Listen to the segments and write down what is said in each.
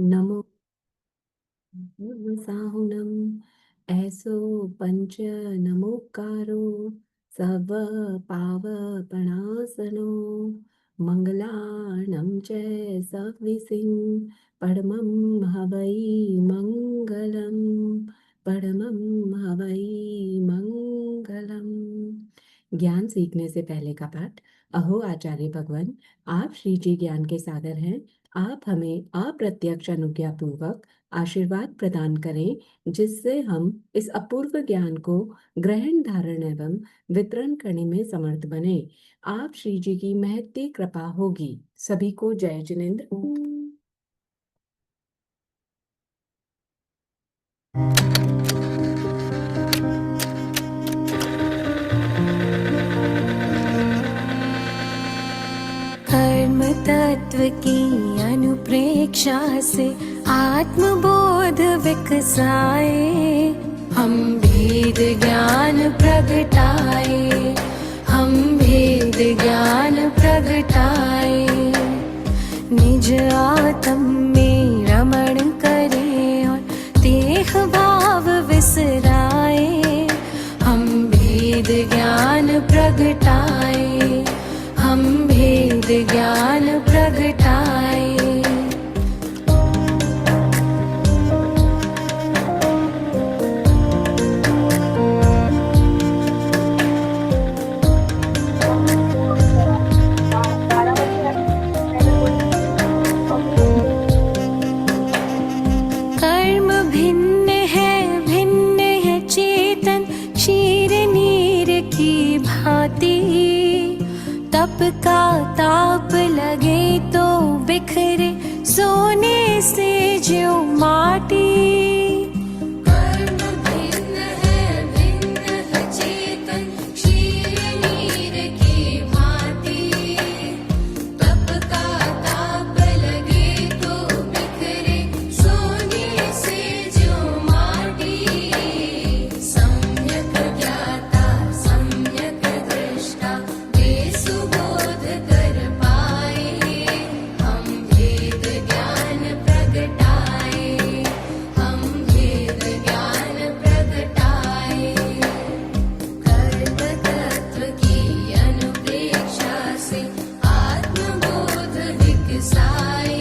नमो साहुनम ऐसो पंच नमोकारो सव पावपणासनो मंगलाणं च सविसिं परमं हवै मंगलम परमं हवै मंगलम। ज्ञान सीखने से पहले का पाठ। अहो आचार्य भगवान, आप श्री जी ज्ञान के सागर हैं। आप हमें अप्रत्यक्ष अनुज्ञा पूर्वक आशीर्वाद प्रदान करें, जिससे हम इस अपूर्व ज्ञान को ग्रहण, धारण एवं वितरण करने में समर्थ बने। आप श्री जी की महती कृपा होगी। सभी को जय जिनेन्द्र। कर्म तत्व की अनुप्रेक्षा से आत्मबोध विकसाए, हम भेद ज्ञान प्रगटाए, हम भेद ज्ञान प्रगटाए। निज आत्म में रमण करें और देह भाव विसराए, हम भेद ज्ञान प्रगटाए, हम भेद ज्ञान प्रगटाए। कर्म भिन्न है चेतन क्षीर नीर की भांति। तप का ताप लगे तो बिखरे सोने से ज्यों माटी। कर्म भिन्न है चेतन क्षीर नीर की भांति। तप का ताप लगे तो बिखरे सोने से ज्यों माटी। सम्यक ज्ञाता सम्यक दृष्टा वे सुबोध कर पाए, हम भेद ज्ञान प्रगटाए, हम भेद ज्ञान प्रगटाए। कर्म तत्व की अनुप्रेक्षा से आत्मबोध विकसाए,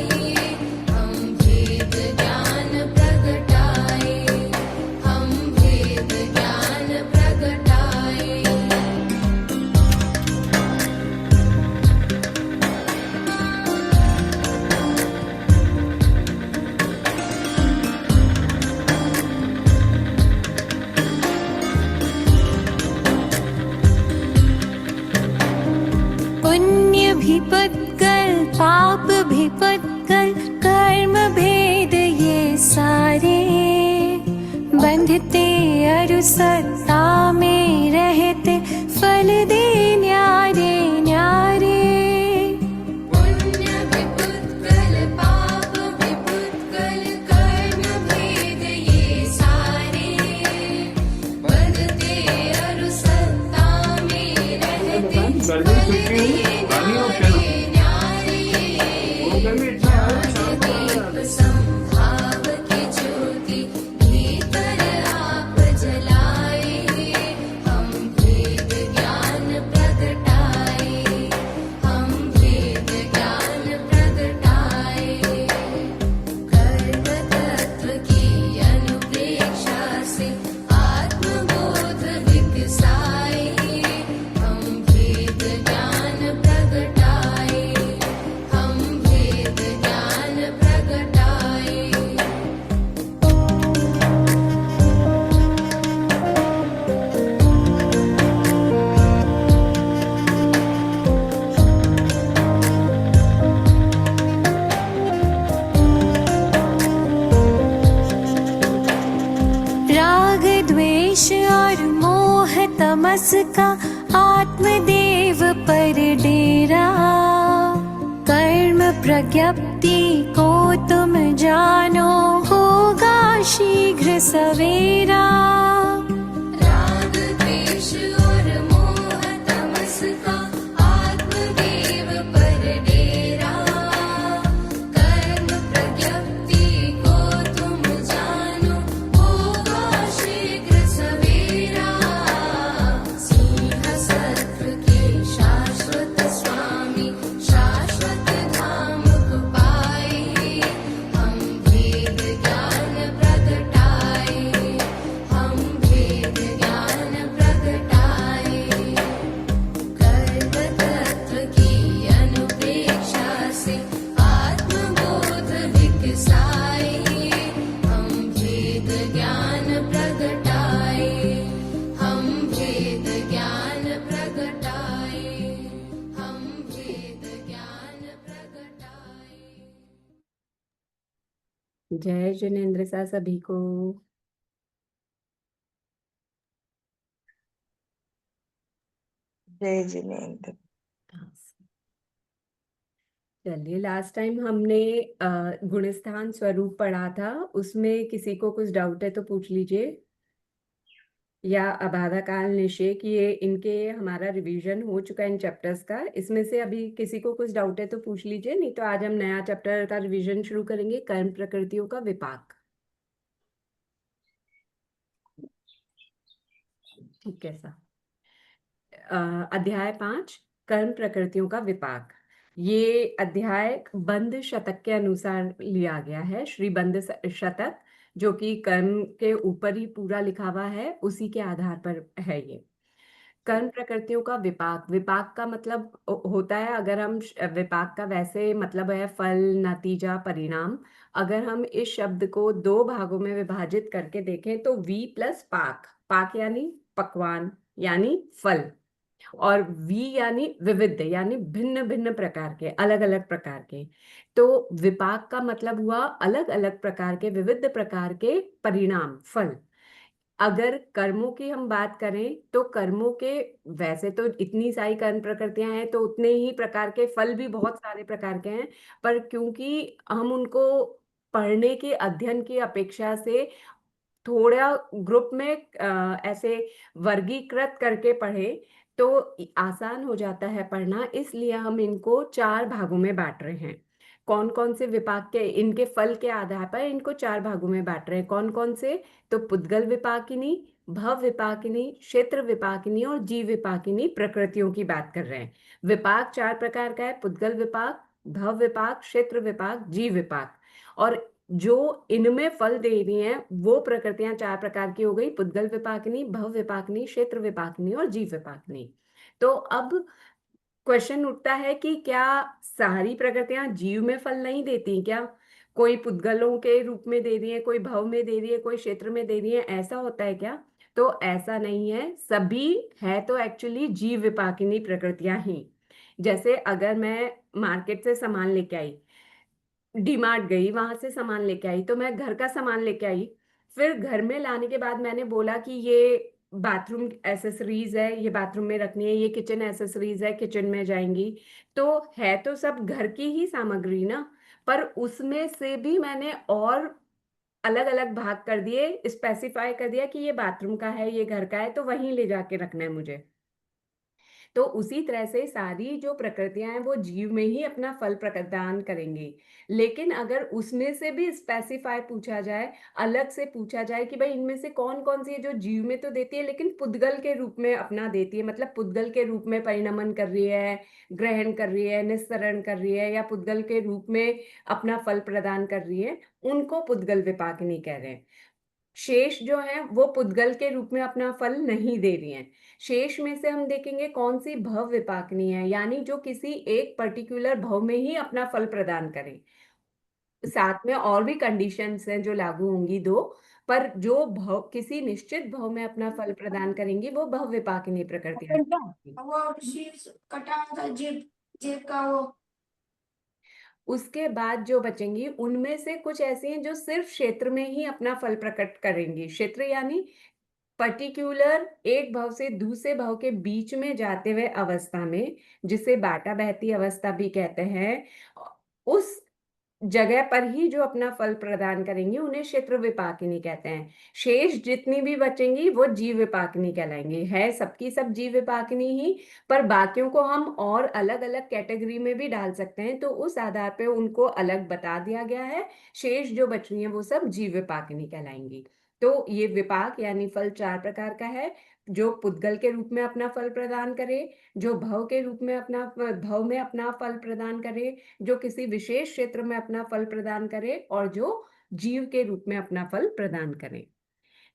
हम भेद ज्ञान प्रगटाए, हम भेद ज्ञान प्रगटाए। पुण्य भी पत्कल पाप भी पत्कल, कर्म भेद ये सारे। बंधते अरु सत्ता में रहते फल दे न्यारे न्यारे। पुण्य भी पत्कल पाप भी पत्कल, कर्म भेद ये सारे। बंधते अरु सत्ता में रहते फल दे संभाव की ज्योति भीतर आप जलाए, हम भेद ज्ञान प्रगटाए, हम भेद ज्ञान प्रगटाए। कर्म तत्व की अनुप्रेक्षा से आत्मबोध विकसाए, हम भेद ज्ञान प्रगटाए, हम भेद ज्ञान प्रगटाए। राग द्वेष और मोह तमस का आत्मदेव पर डेरा। कर्म प्रज्ञप्ति को तुम जानो, होगा शीघ्र सवेरा। राग द्वेष और मोह तमस का आत्मदेव पर डेरा। कर्म प्रज्ञप्ति जय जिनेन्द्र सा सभी को। जय जिनेन्द्र। चलिए, लास्ट टाइम हमने गुणस्थान स्वरूप पढ़ा था, उसमें किसी को कुछ डाउट है तो पूछ लीजिए। या अबाधा काल निषेक, ये इनके हमारा रिवीजन हो चुका है इन चैप्टर्स का। इसमें से अभी किसी को कुछ डाउट है तो पूछ लीजिए, नहीं तो आज हम नया चैप्टर का रिवीजन शुरू करेंगे, कर्म प्रकृतियों का विपाक। ठीक है सर। अध्याय 5, कर्म प्रकृतियों का विपाक। ये अध्याय बंद शतक के अनुसार लिया गया है, श्री बंद शतक, जो कि कर्म के ऊपर ही पूरा लिखा हुआ है, उसी के आधार पर है ये। कर्म प्रकृतियों का विपाक। विपाक का मतलब होता है, अगर हम विपाक का वैसे मतलब है फल, नतीजा, परिणाम। अगर हम इस शब्द को दो भागों में विभाजित करके देखें तो वी प्लस पाक, पाक यानी पकवान यानी फल, और वी यानी विविध यानी भिन्न भिन्न प्रकार के, अलग अलग प्रकार के। तो विपाक का मतलब हुआ अलग अलग प्रकार के, विविध प्रकार के परिणाम, फल। अगर कर्मों की हम बात करें तो कर्मों के वैसे तो इतनी सारी कर्म प्रकृतियां हैं, तो उतने ही प्रकार के फल भी बहुत सारे प्रकार के हैं। पर क्योंकि हम उनको पढ़ने की, अध्ययन की अपेक्षा से थोड़ा ग्रुप में ऐसे वर्गीकृत करके पढ़े तो आसान हो जाता है पढ़ना, इसलिए हम इनको चार भागों में बांट रहे हैं। कौन कौन से विपाक के, इनके फल के आधार पर इनको चार भागों में बांट रहे हैं। कौन कौन से? तो पुद्गल विपाकिनी, भव विपाकिनी, क्षेत्र विपाकिनी और जीव विपाकिनी प्रकृतियों की बात कर रहे हैं। विपाक चार प्रकार का है, पुद्गल विपाक, भव विपाक, क्षेत्र विपाक, जीव विपाक। और जो इनमें फल दे रही हैं वो प्रकृतियां चार प्रकार की हो गई, पुद्गल विपाकिनी, भव विपाकिनी, क्षेत्र विपाकिनी और जीव विपाकिनी। तो अब क्वेश्चन उठता है कि क्या सारी प्रकृतियां जीव में फल नहीं देती क्या? कोई पुद्गलों के रूप में दे रही है, कोई भव में दे रही है, कोई क्षेत्र में दे रही है, ऐसा होता है क्या? तो ऐसा नहीं है, सभी है तो एक्चुअली जीव विपाकिनी प्रकृतियां ही। जैसे अगर मैं मार्केट से सामान लेके आई, डीमार्ट गई, वहां से सामान लेके आई, तो मैं घर का सामान लेके आई। फिर घर में लाने के बाद मैंने बोला कि ये बाथरूम एसेसरीज है, ये बाथरूम में रखनी है, ये किचन एसेसरीज है, किचन में जाएंगी। तो है तो सब घर की ही सामग्री ना, पर उसमें से भी मैंने और अलग अलग भाग कर दिए, स्पेसिफाई कर दिया कि ये बाथरूम का है, ये घर का है, तो वहीं ले जाके रखना है मुझे। तो उसी तरह से सारी जो प्रकृतियां हैं वो जीव में ही अपना फल प्रदान करेंगी। लेकिन अगर उसमें से भी स्पेसिफाई पूछा जाए, अलग से पूछा जाए कि भाई इनमें से कौन कौन सी है जो जीव में तो देती है लेकिन पुद्गल के रूप में अपना देती है, मतलब पुद्गल के रूप में परिणमन कर रही है, ग्रहण कर रही है, निस्सरण कर रही है, या पुद्गल के रूप में अपना फल प्रदान कर रही है, उनको पुद्गल विपाकिनी कह रहे हैं। शेष जो है वो पुद्गल के रूप में अपना फल नहीं दे रही हैं। शेष में से हम देखेंगे कौन सी भव विपाकनी है, यानी जो किसी एक पर्टिकुलर भव में ही अपना फल प्रदान करें। साथ में और भी कंडीशंस हैं जो लागू होंगी दो, पर जो भव किसी निश्चित भव में अपना फल प्रदान करेंगी वो भव विपाकिनी प्रकृतियां। वो शीर्ष कटा था जेब जेब का वो। उसके बाद जो बचेंगी उनमें से कुछ ऐसी हैं जो सिर्फ क्षेत्र में ही अपना फल प्रकट करेंगी। क्षेत्र यानी पर्टिकुलर एक भाव से दूसरे भाव के बीच में जाते हुए अवस्था में, जिसे बाटा बहती अवस्था भी कहते हैं, उस जगह पर ही जो अपना फल प्रदान करेंगी उन्हें क्षेत्र विपाकिनी कहते हैं। शेष जितनी भी बचेंगी वो जीव विपाकिनी कहलाएंगी। है सबकी सब जीव विपाकिनी ही, पर बाकियों को हम और अलग अलग कैटेगरी में भी डाल सकते हैं, तो उस आधार पे उनको अलग बता दिया गया है। शेष जो बच रही हैं वो सब जीव विपाकिनी कहलाएंगी। तो ये विपाक यानी फल चार प्रकार का है, जो पुद्गल के रूप में अपना फल प्रदान करे, जो भव के रूप में अपना भव में अपना फल प्रदान करे, जो किसी विशेष क्षेत्र में अपना फल प्रदान करे, और जो जीव के रूप में अपना फल प्रदान करे।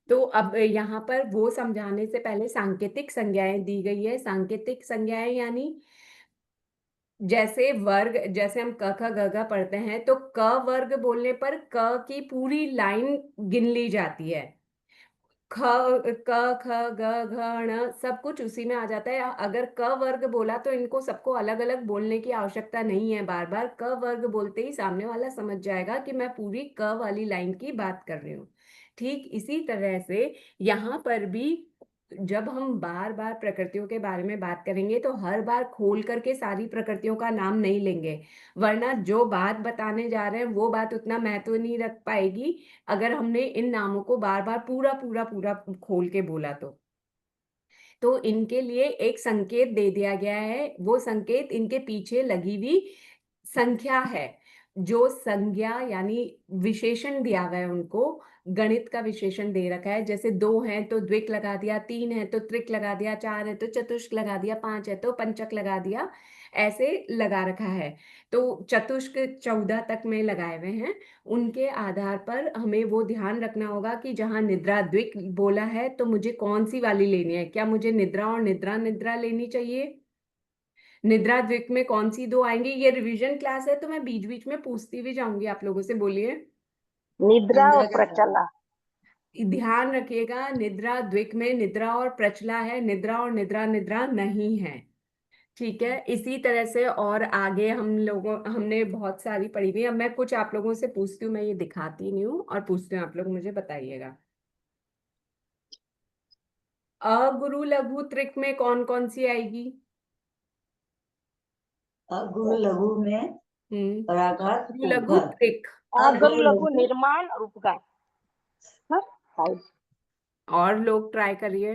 तो अब यहाँ पर वो समझाने से पहले सांकेतिक संज्ञाएं दी गई है। सांकेतिक संज्ञाएं यानी जैसे वर्ग, जैसे हम क ख ग घ पढ़ते हैं तो क वर्ग बोलने पर क की पूरी लाइन गिन ली जाती है। ख, क, ख, ग, घ, ण सब कुछ उसी में आ जाता है। अगर क वर्ग बोला तो इनको सबको अलग अलग बोलने की आवश्यकता नहीं है। बार बार क वर्ग बोलते ही सामने वाला समझ जाएगा कि मैं पूरी क वाली लाइन की बात कर रही हूँ। ठीक इसी तरह से यहाँ पर भी जब हम बार बार प्रकृतियों के बारे में बात करेंगे तो हर बार खोल करके सारी प्रकृतियों का नाम नहीं लेंगे, वरना जो बात बताने जा रहे हैं वो बात उतना महत्व नहीं रख पाएगी अगर हमने इन नामों को बार बार पूरा पूरा पूरा खोल के बोला तो इनके लिए एक संकेत दे दिया गया है। वो संकेत इनके पीछे लगी हुई संख्या है। जो संज्ञा यानी विशेषण दिया गया है उनको, गणित का विशेषण दे रखा है। जैसे 2 हैं तो द्विक लगा दिया, 3 है तो त्रिक लगा दिया, 4 है तो चतुष्क लगा दिया, 5 है तो पंचक लगा दिया, ऐसे लगा रखा है। तो चतुष्क 14 तक में लगाए हुए हैं। उनके आधार पर हमें वो ध्यान रखना होगा कि जहां निद्रा द्विक बोला है तो मुझे कौन सी वाली लेनी है। क्या मुझे निद्रा और निद्रा निद्रा लेनी चाहिए? निद्रा द्विक में कौन सी 2 आएंगी? ये रिवीजन क्लास है तो मैं बीच बीच में पूछती भी जाऊंगी आप लोगों से। बोलिए। निद्रा और प्रचला। ध्यान रखिएगा, निद्रा द्विक में निद्रा और प्रचला है, निद्रा और निद्रा निद्रा नहीं है। ठीक है, इसी तरह से और आगे हमने बहुत सारी पढ़ी हुई। अब मैं कुछ आप लोगों से पूछती हूँ, मैं ये दिखाती नहीं हूँ और पूछती हूँ, आप लोग मुझे बताइएगा। अगुरु लघु त्रिक में कौन कौन सी आएगी? गुरु लघु में पराघात गुरु लघु उपघात। त्रिक। गुरु लघु निर्माण और उपघात। और लोग ट्राई करिए।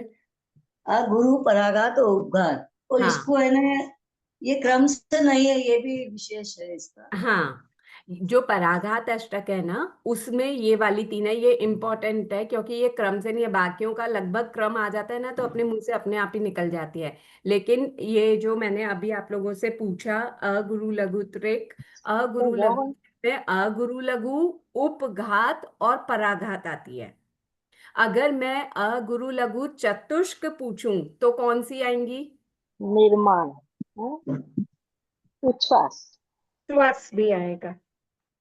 गुरु पराघात और उपघात। और हाँ। इसको है ना, ये क्रम से नहीं है, ये भी विशेष है इसका। हाँ, जो पराघात अष्टक है ना उसमें ये वाली 3 है। ये इंपॉर्टेंट है क्योंकि ये क्रम से नहीं है। बाकियों का लगभग क्रम आ जाता है ना तो अपने मुंह से अपने आप ही निकल जाती है। लेकिन ये जो मैंने अभी आप लोगों से पूछा, अगुरु लघु त्रिक, अगुरु लघु त्रिक में अगुरु लघु उपघात और पराघात आती है। अगर मैं अगुरु लघु चतुष्क पूछूं तो कौन सी आएंगी? निर्माण, उच्छ्वास। श्वास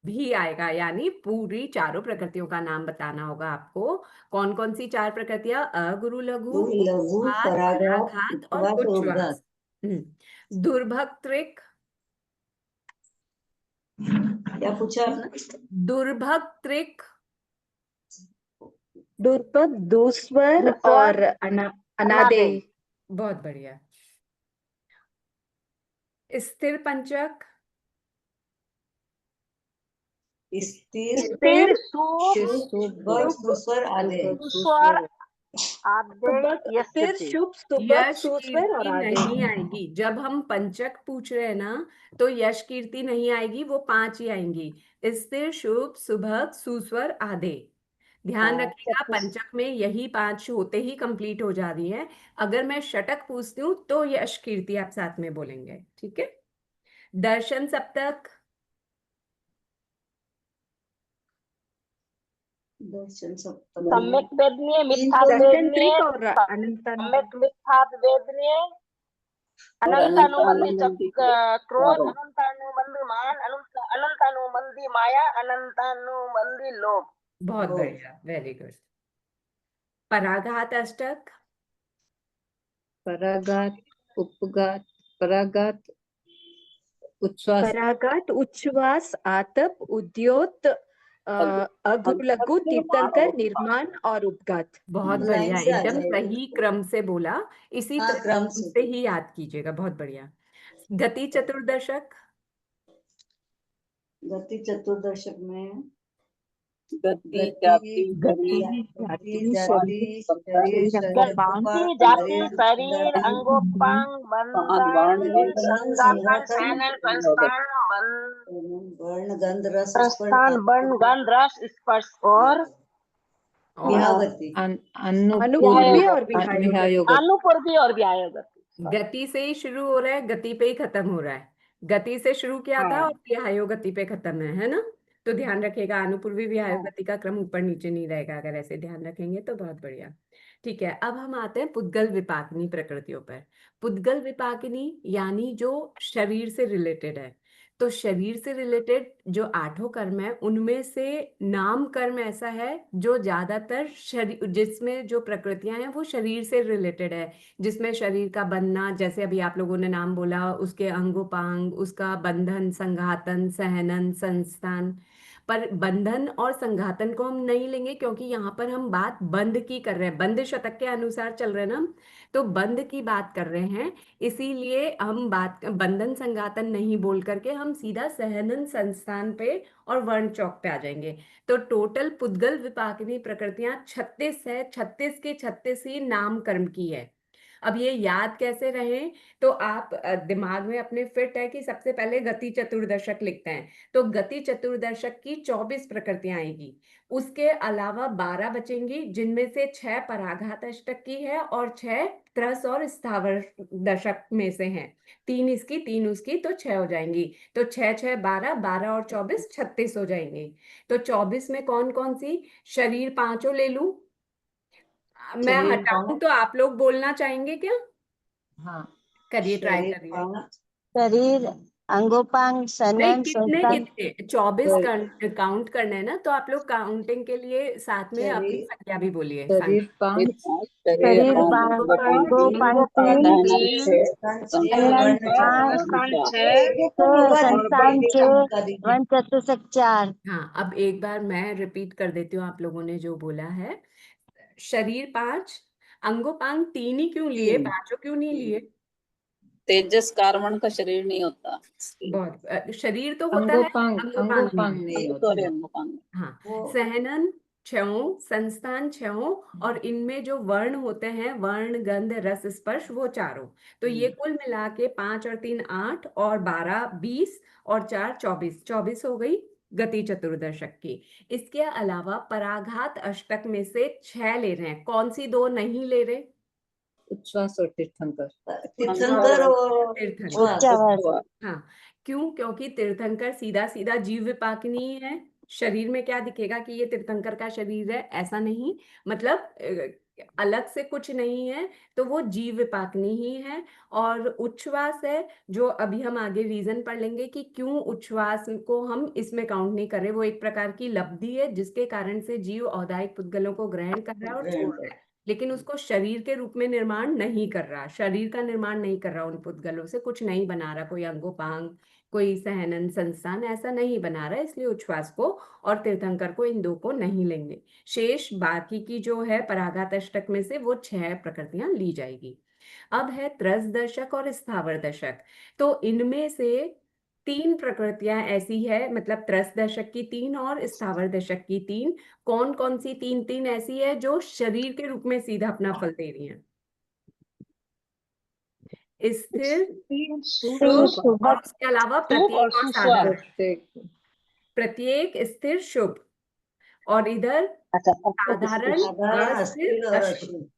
भी आएगा, यानी पूरी चारों प्रकृतियों का नाम बताना होगा आपको। कौन कौन सी 4 प्रकृतियां? अगुरु लघु, गुरु लघु उपघात, पराघात पराघात और उपघात और उच्छ्वास। उपघात। दुर्भग त्रिक। क्या पूछा आपने? दुर्भग त्रिक। दुर्पद, दूस्वर और अनादेय। बहुत बढ़िया। स्थिर पंचक। स्थिर शुभ सुस्वर आदि। स्वर आद्य स्थिर, शुभ, सुबह, यश सुस्वर और कीर्ति आदि। नहीं आएगी। जब हम पंचक पूछ रहे हैं ना तो यश कीर्ति नहीं आएगी, वो 5 ही आएंगी। स्थिर, शुभ, सुभग, सुस्वर, आदे। ध्यान रखिएगा, पंचक में यही 5 होते ही कंप्लीट हो जा रही है। अगर मैं षटक पूछती हूँ तो यश कीर्ति आप साथ में बोलेंगे। ठीक है। दर्शन सप्तक। दर्शन सम्यक वेदनीय, मिथ्या दर्शन वेदनीय, त्रिक और अनंतानु। सम्यक मिथ्या वेदनीय, अनंतानुमंदी क्रोध, अनंतानुमंदी मान, अनंतानुमंदी माया, अनंतानुमंदी लोभ। बहुत बढ़िया, वेरी गुड। पराघात अष्टक। पराघात, उपघात, पराघात, उच्छ्वास, पराघात, उच्छ्वास, आतप, उद्योत, अगुरु लघु, तीर्थंकर, निर्माण और उपघात। बहुत लाइन बढ़िया, से आ एकदम जाएगा। सही क्रम से बोला। इसी तरह क्रम से ही याद कीजिएगा। बहुत बढ़िया। गति चतुर्दशक। गति चतुर्दशक में गति, गति गति, जाति जाति, शरीर गति, जाति, शरीर, अंगोपांग, बंधन, संघाकन, फैनल, वर्ण गंध रस प्रस्थान, बन, गंध, रस, स्पर्श और विहागति। अनुपूर्वी और विहायोगति। अनुपूर्वी और विहायोगति। गति से ही शुरू हो रहा है, गति पे ही खत्म हो रहा है। गति से शुरू किया था और विहायो गति पे खत्म है ना? तो ध्यान रखिएगा, अनुपूर्वी विहायो गति का क्रम ऊपर नीचे नहीं रहेगा। अगर ऐसे ध्यान रखेंगे तो बहुत बढ़िया। ठीक है, अब हम आते हैं पुद्गल विपाकिनी प्रकृतियों पर। पुद्गल विपाकिनी यानी जो शरीर से रिलेटेड है। तो शरीर से रिलेटेड जो 8 कर्म है उनमें से नाम कर्म ऐसा है जो ज्यादातर शरीर, जिसमें जो प्रकृतियां हैं वो शरीर से रिलेटेड है, जिसमें शरीर का बनना, जैसे अभी आप लोगों ने नाम बोला, उसके अंगोपांग, उसका बंधन, संघातन, सहनन, संस्थान। पर बंधन और संघातन को हम नहीं लेंगे क्योंकि यहाँ पर हम बात बंध की कर रहे हैं, बंध शतक के अनुसार चल रहे हैं ना हम, तो बंध की बात कर रहे हैं। इसीलिए हम बात बंधन संघातन नहीं बोल करके हम सीधा सहनन संस्थान पे और वर्ण चौक पे आ जाएंगे। तो टोटल पुद्गल विपाकिनी प्रकृतियां 36 है, 36 के 36 ही नाम कर्म की है। अब ये याद कैसे रहे, तो आप दिमाग में अपने फिट है कि सबसे पहले गति चतुर्दशक लिखते हैं, तो गति चतुर्दशक की 24 प्रकृतियां आएगी। उसके अलावा 12 बचेंगी, जिनमें से 6 पराघात अष्टक की है और 6 त्रस और स्थावर दशक में से हैं। 3 इसकी 3 उसकी, तो 6 हो जाएंगी। तो 6 6 12, 12 और 24 36 हो जाएंगे। तो 24 में कौन कौन सी, शरीर पांचों ले लूं, मैं शरीर हटाऊं पांच, तो आप लोग बोलना चाहेंगे क्या? हाँ। करिए, ट्राई शरीर करिए। पांच, शरीर अंगोपांग नहीं, सनन कितने संस्थान कितने 24 शरीर काउंट करना है ना, तो आप लोग काउंटिंग के लिए साथ में अपनी शरीर संख्या भी बोलिए। शरीर पांच, शरीर अंगोपांग तीन संस्थान छह और सनन वर्ण पांच चार। छह एक एक को होगा दीजिए, संस्थान एक एक का 6 होगा दीजिए। वन चतुष्क 4 हाँ, अब एक बार मैं रिपीट कर देती हूँ आप लोगों ने जो बोला है। शरीर 5, अंगोपांग 3 ही क्यों लिए, 3 5 क्यों नहीं लिए? तेजस कार्बन का शरीर नहीं होता। बहुत शरीर तो होता है, अंगोपांग अंगोपांग नहीं अंगोपांग है। नहीं सॉरी, होता। अंगोपांग। हाँ, वो सहनन 6, संस्थान 6, और इनमें जो वर्ण होते हैं, वर्ण गंध रस स्पर्श, वो 4। तो ये कुल मिला के 5 और 3 8 और 12 20 और 4 24, 24 हो गई गति चतुर्दशक की। इसके अलावा पराघात अष्टक में से 6 ले रहे हैं, कौन सी 2 नहीं ले रहे? उच्छ्वास और तीर्थंकर। तीर्थंकर और तीर्थंकर। उच्छ्वास। हाँ, क्यों? क्योंकि तीर्थंकर सीधा सीधा जीव विपाकिनी है। शरीर में क्या दिखेगा कि ये तीर्थंकर का शरीर है, ऐसा नहीं, मतलब अलग से कुछ नहीं है, तो वो जीव विपाकिनी ही है। और उच्छ्वास है, जो अभी हम आगे रीजन पढ़ लेंगे कि क्यों उच्छ्वास को हम इसमें काउंट नहीं कर रहे। वो एक प्रकार की लब्धि है जिसके कारण से जीव औदायिक पुद्गलों को ग्रहण कर रहा है और छोड़ रहा है, लेकिन उसको शरीर के रूप में निर्माण नहीं कर रहा, शरीर का निर्माण नहीं कर रहा, उन पुद्गलों से कुछ नहीं बना रहा, कोई अंगोपांग, कोई सहनन संस्थान ऐसा नहीं बना रहा, इसलिए उच्छ्वास को और तीर्थंकर को, इन 2 को नहीं लेंगे। शेष बाकी की जो है पराघात अष्टक में से वो 6 प्रकृतियां ली जाएगी। अब है त्रस दशक और स्थावर दशक। तो इनमें से 3 प्रकृतियां ऐसी है, मतलब त्रस दशक की 3 और स्थावर दशक की 3। कौन कौन सी 3 ऐसी है जो शरीर के रूप में सीधा अपना फल दे रही हैं? स्थिर, शुभ, और उसके अलावा प्रत्येक और साधारण। प्रत्येक प्रत्येक, स्थिर, शुभ, और इधर अच्छा साधारण, साधारण, अस्थिर, अस्थिर और अशुभ। अशुभ।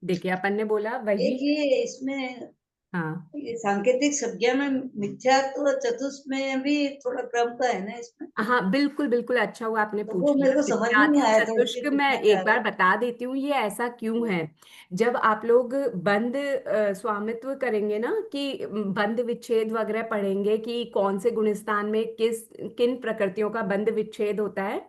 देखिए अपन ने बोला वही। एक ये इसमें हाँ ये सांकेतिक संज्ञा में मिथ्यात्व चतुष्क में भी थोड़ा क्रम का है ना इसमें, हाँ, बिल्कुल बिल्कुल, अच्छा हुआ आपने तो पूछ वो लिया। मेरे को समझ में नहीं मिथ्यात्व आया था, चतुष्क इसलिए मैं पूछना चाह एक बार रहा बता देती हूँ ये ऐसा क्यों है। जब आप लोग बंद स्वामित्व करेंगे ना, कि बंद विच्छेद वगैरह पढ़ेंगे कि कौन से गुणस्थान में किन प्रकृतियों का बंद विच्छेद होता है,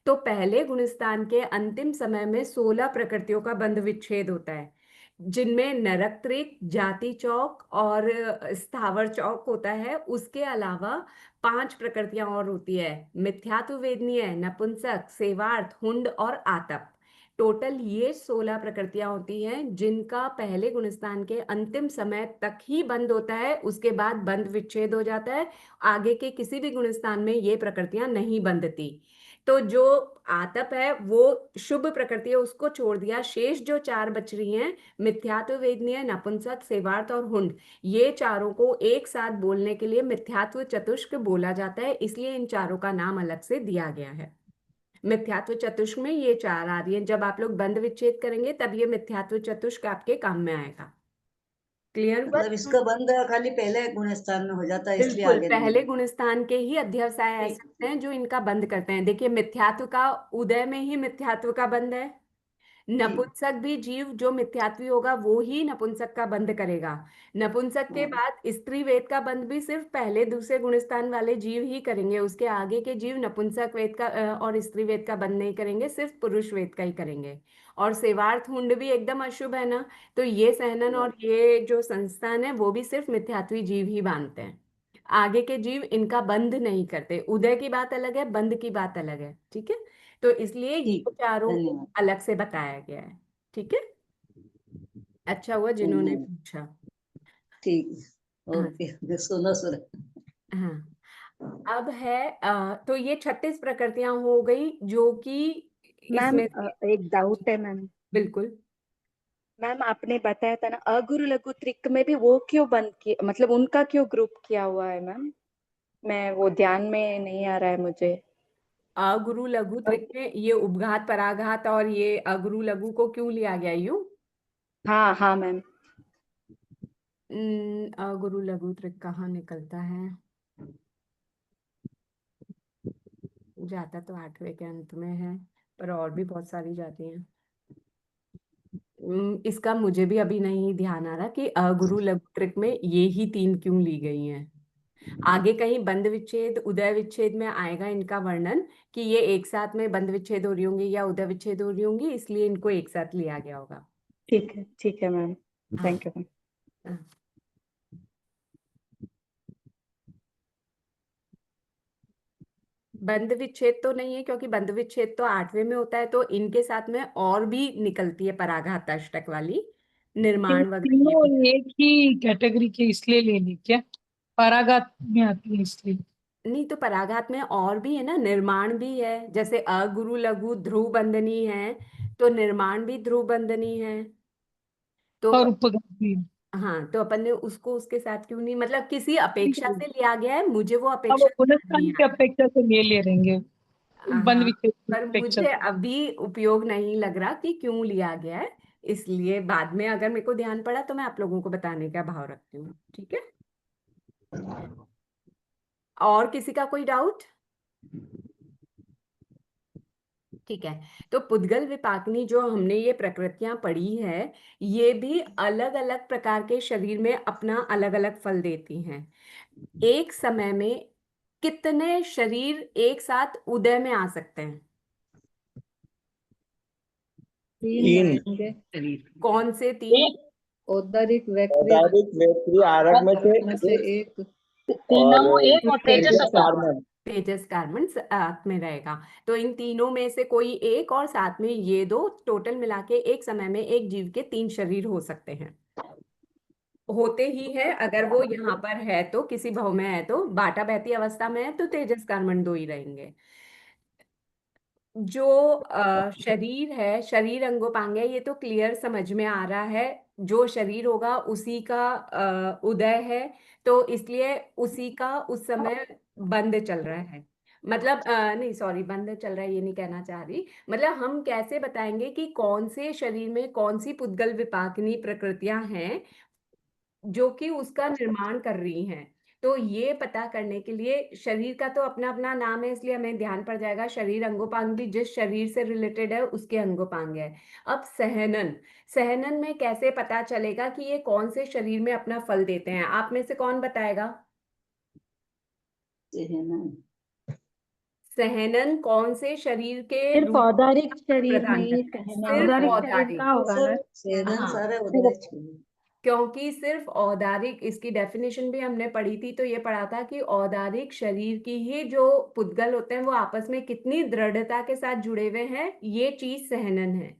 तो पहले गुणस्थान के अंतिम समय में 16 प्रकृतियों का बंद विच्छेद होता है, जिनमें नरक, जाति चौक और स्थावर चौक होता है। उसके अलावा 5 प्रकृतियां और होती है, मिथ्यात्व वेदनीय, नपुंसक, सेवार्थ, हुंड और आतप। टोटल ये 16 प्रकृतियां होती हैं जिनका पहले गुणस्थान के अंतिम समय तक ही बंद होता है, उसके बाद बंद विच्छेद हो जाता है। आगे के किसी भी गुणस्थान में ये प्रकृतियां नहीं बंधती। तो जो आतप है वो शुभ प्रकृति है, उसको छोड़ दिया, शेष जो 4 बच रही हैं, मिथ्यात्व वेदनीय, नपुंसक, सेवार्थ और हुंड, ये चारों को एक साथ बोलने के लिए मिथ्यात्व चतुष्क बोला जाता है, इसलिए इन चारों का नाम अलग से दिया गया है। मिथ्यात्व चतुष्क में ये 4 आ रही हैं, जब आप लोग बंद विच्छेद करेंगे तब ये मिथ्यात्व चतुष्क आपके काम में आएगा। क्लियर हुआ? मतलब इसका बंद खाली पहले गुणस्थान में हो जाता है, इसलिए बिल्कुल, आगे नहीं पहले है। गुणस्थान के ही अध्यवसाय ऐसे ठीक। होते हैं जो इनका बंद करते हैं। देखिए, मिथ्यात्व का उदय में ही मिथ्यात्व का बंद है, नपुंसक भी जीव जो मिथ्यात्वी होगा वो ही नपुंसक का बंध करेगा। नपुंसक के हाँ। बाद स्त्री वेद का बंध भी सिर्फ पहले दूसरे गुणस्थान वाले जीव ही करेंगे, उसके आगे के जीव नपुंसक वेद का और स्त्री वेद का बंध नहीं करेंगे, सिर्फ पुरुष वेद का ही करेंगे। और सेवार्थ हुंड भी एकदम अशुभ है ना, तो ये सहनन और ये जो संस्थान है वो भी सिर्फ मिथ्यात्वी जीव ही बांधते हैं, आगे के जीव इनका बंध नहीं करते। उदय की बात अलग है, बंध की बात अलग है, ठीक है। तो इसलिए ये ठीक, चारों को धन्यवाद। अलग से बताया गया है, ठीक है। अच्छा हुआ जिन्होंने धन्यवाद। पूछा। ठीक। हाँ ओके, सुनो सुनो। हाँ। अब है तो ये 36 प्रकृतियां हो गई जो कि मैम इसमें से। एक डाउट है मैम। बिल्कुल। मैम आपने बताया था ना अगुरु लघु त्रिक में भी वो क्यों बंद किया, मतलब उनका क्यों ग्रुप किया हुआ है मैम? मैं वो ध्यान में नहीं आ रहा है मुझे। अगुरु लघु त्रिक में ये उपघात पराघात और ये अगुरु लघु को क्यों लिया गया यूं? हाँ हाँ मैम। अगुरु लघु त्रिक कहाँ निकलता है? जाता तो 8वें के अंत में है, पर और भी बहुत सारी जाती हैं। इसका मुझे भी अभी नहीं ध्यान आ रहा कि अगुरु लघु त्रिक में ये ही 3 क्यों ली गई हैं। आगे कहीं बंध विच्छेद उदय विच्छेद में आएगा इनका वर्णन कि ये एक साथ में बंध विच्छेद हो रही होंगी या उदय विच्छेद हो रही होंगी, इसलिए इनको एक साथ लिया गया होगा। ठीक है मैम। हाँ थैंक यू मैम। हाँ। बंध विच्छेद तो नहीं है क्योंकि बंध विच्छेद तो 8वें में होता है, तो इनके साथ में और भी निकलती है पराघात अष्टक वाली, ये निर्माण वगैरह ये तीनों भी। एक ही कैटेगरी के इसलिए ले ली क्या? पराघात में आती है इसलिए? नहीं तो पराघात में और भी है ना, निर्माण भी है, जैसे अगुरु लघु ध्रुव बंधनी है, तो निर्माण भी ध्रुव बंधनी है। तो और उपघात भी है। हाँ, तो अपन ने उसको उसके साथ क्यों नहीं, मतलब किसी ठीक अपेक्षा है। से लिया गया है, मुझे वो अब वो अपेक्षा ध्यान गुणस्थान नहीं की आ अपेक्षा से ले रहेंगे, रहा। बंद हाँ, विच्छेद की पर अपेक्षा मुझे से। अभी उपयोग नहीं लग रहा कि क्यों लिया गया है, इसलिए बाद में अगर मेरे को ध्यान पड़ा तो मैं आप लोगों को बताने का भाव रखती हूँ, ठीक है। और किसी का कोई डाउट? ठीक है। तो पुद्गल विपाकनी जो हमने ये प्रकृतियां पढ़ी है, ये भी अलग अलग प्रकार के शरीर में अपना अलग अलग फल देती हैं। एक समय में कितने शरीर एक साथ उदय में आ सकते हैं? 3 रहेंगे शरीर। कौन से 3? औदारिक वैक्रिय औदारिक वैक्रिय आरक में में से से एक एक और एक और तेजस तेजस कार्बन। तेजस कार्बन साथ में रहेगा। तो इन तीनों में से कोई एक और साथ में ये दो टोटल मिला के एक समय में एक जीव के 3 शरीर हो सकते हैं, होते ही है। अगर वो यहाँ पर है तो किसी भव में है, तो बाटा बहती अवस्था में है तो तेजस कार्बन 2 ही रहेंगे। जो शरीर है, शरीर अंगोपांग है, ये तो क्लियर समझ में आ रहा है, जो शरीर होगा उसी का उदय है, तो इसलिए उसी का उस समय बंद चल रहा है। मतलब नहीं सॉरी, बंद चल रहा है ये नहीं कहना चाह रही, मतलब हम कैसे बताएंगे कि कौन से शरीर में कौन सी पुद्गल विपाकनी प्रकृतियां हैं जो कि उसका निर्माण कर रही हैं। तो ये पता करने के लिए शरीर का तो अपना अपना नाम है, इसलिए हमें ध्यान पड़ जाएगा शरीर अंगोपांग भी जिस शरीर से रिलेटेड है उसके अंगोपांग है। अब सहनन, सहनन में कैसे पता चलेगा कि ये कौन से शरीर में अपना फल देते हैं? आप में से कौन बताएगा? सहनन कौन से शरीर के सिर्फ रूप औदारिक शरीर में प्रदान ही करता है? सहना सिर्फ होता है। औदारिक। होगा ना। सेदन हाँ, सारे उदय क्योंकि सिर्फ औदारिक, इसकी डेफिनेशन भी हमने पढ़ी थी, तो ये पढ़ा था कि औदारिक शरीर की ही जो पुद्गल होते हैं वो आपस में कितनी दृढ़ता के साथ जुड़े हुए हैं, ये चीज सहनन है।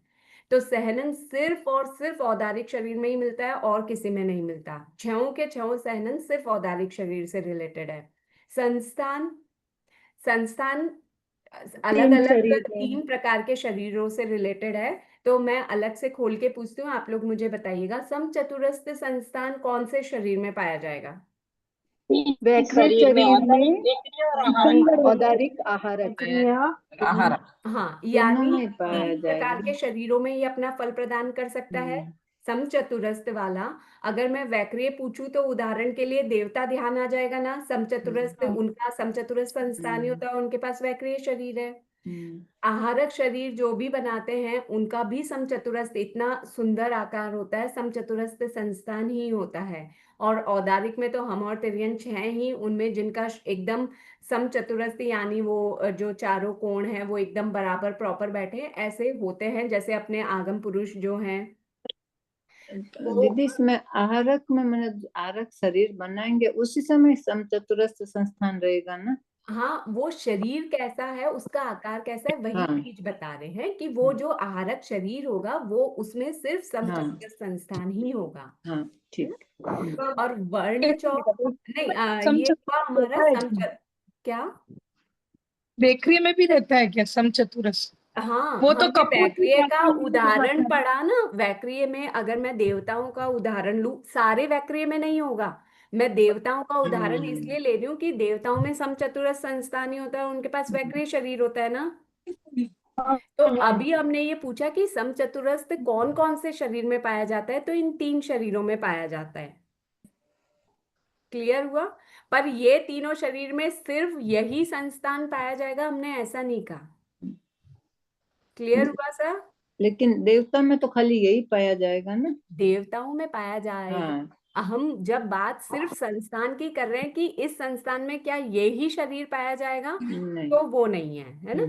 तो सहनन सिर्फ और सिर्फ औदारिक शरीर में ही मिलता है और किसी में नहीं मिलता। छहों के छहों सहनन सिर्फ औदारिक शरीर से रिलेटेड है। संस्थान, संस्थान अलग 3 अलग शरीर में। 3 प्रकार के शरीरों से रिलेटेड है। तो मैं अलग से खोल के पूछती हूँ, आप लोग मुझे बताइएगा, समचतुरस्र संस्थान कौन से शरीर में पाया जाएगा? वैक्रिय शरीर में और औदारिक आहारक आहार। हाँ, दोनों यानी में पाया 3 प्रकार के जाएगा। शरीरों में ये अपना फल प्रदान कर सकता है। समचतुरस्र वाला, अगर मैं वैक्रिय पूछूं तो उदाहरण के लिए देवता ध्यान आ जाएगा ना, समचतुरस्र उनका समचतुरस्र संस्थान ही होता है, उनके पास वैक्रिय शरीर है। आहारक शरीर जो भी बनाते हैं उनका भी समचतुरस्र इतना सुंदर आकार होता है, समचतुरस्र संस्थान ही होता है। और औदारिक में तो हम और तिर्यंच हैं ही उनमें जिनका एकदम समचतुरस्र यानी वो जो चारों कोण है वो एकदम बराबर प्रॉपर बैठे ऐसे होते हैं, जैसे अपने आगम पुरुष जो हैं। दीदी इसमें आहारक में मैंने आहारक शरीर बनाएंगे उसी समय समचतुरस्र संस्थान रहेगा ना? हाँ, वो शरीर कैसा है, उसका आकार कैसा है, वही हाँ। बीज बता रहे हैं कि वो जो आहारक शरीर होगा वो उसमें सिर्फ समचतुरस्र संस्थान ही होगा। हाँ ठीक। और वर्ण चौक नहीं, ये हुआ हमारा समचत क्या बेकरी में भी रहता है क्या समचतुरस्र? हाँ, वो तो हमने कपूर की वैक्रिय का बेकरी में उदाहरण बताया। पढ़ा ना। वैक्रिय में अगर मैं देवताओं का उदाहरण लूं, सारे वैक्रिय में नहीं होगा, मैं देवताओं का उदाहरण इसलिए ले रही हूँ कि देवताओं में समचतुरस्र संस्थान ही होता है, उनके पास वैक्रिय शरीर होता है ना। तो अभी हमने ये पूछा कि समचतुरस्र कौन कौन से शरीर में पाया जाता है, तो इन 3 शरीरों में पाया जाता है। क्लियर हुआ? पर ये तीनों शरीर में सिर्फ यही संस्थान पाया जाएगा, हमने ऐसा नहीं कहा। क्लियर हुआ सर? लेकिन देवता में तो खाली यही पाया जाएगा ना? देवताओं में पाया जाएगा। हाँ। हम जब बात सिर्फ संस्थान की कर रहे हैं कि इस संस्थान में क्या यही शरीर पाया जाएगा, नहीं। तो वो नहीं है ना।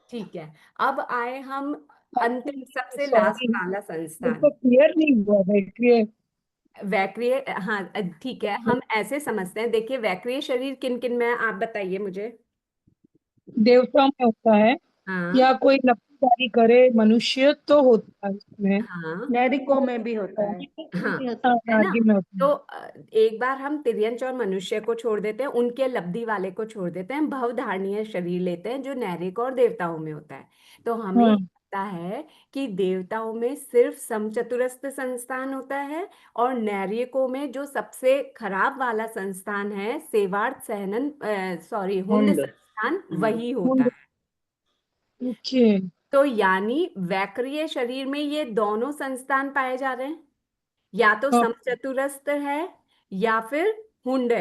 ठीक है, अब आए हम अंतिम सबसे लास्ट वाला संस्थान, तो क्लियर नहीं हुआ बेकरी। वैक्रिय। हाँ ठीक है, हम ऐसे समझते हैं, देखिए वैक्रिय शरीर किन किन में है, आप बताइए मुझे। देवताओं में होता है हाँ या कोई नफरतदारी करे मनुष्य तो होता है इसमें। हाँ नैरिकों में भी होता है। हाँ, हाँ, है ना। नागी में होता तो है। एक बार हम तिर्यंच और मनुष्य को छोड़ देते हैं, उनके लब्धि वाले को छोड़ देते हैं, भवधारणीय शरीर लेते हैं जो नैरिक और देवताओं में होता है। तो हमें हाँ, पता है कि देवताओं में सिर्फ समचतुरस्र संस्थान होता है, और नैरिकों में जो सबसे खराब वाला संस्थान है सेवार्थ सहनन सॉरी हुंड हुंड। संस्थान, वही होता है। ओके। तो यानी वैक्रिय शरीर में ये दोनों संस्थान पाए जा रहे हैं, या तो समचतुरस्र है या फिर हुंड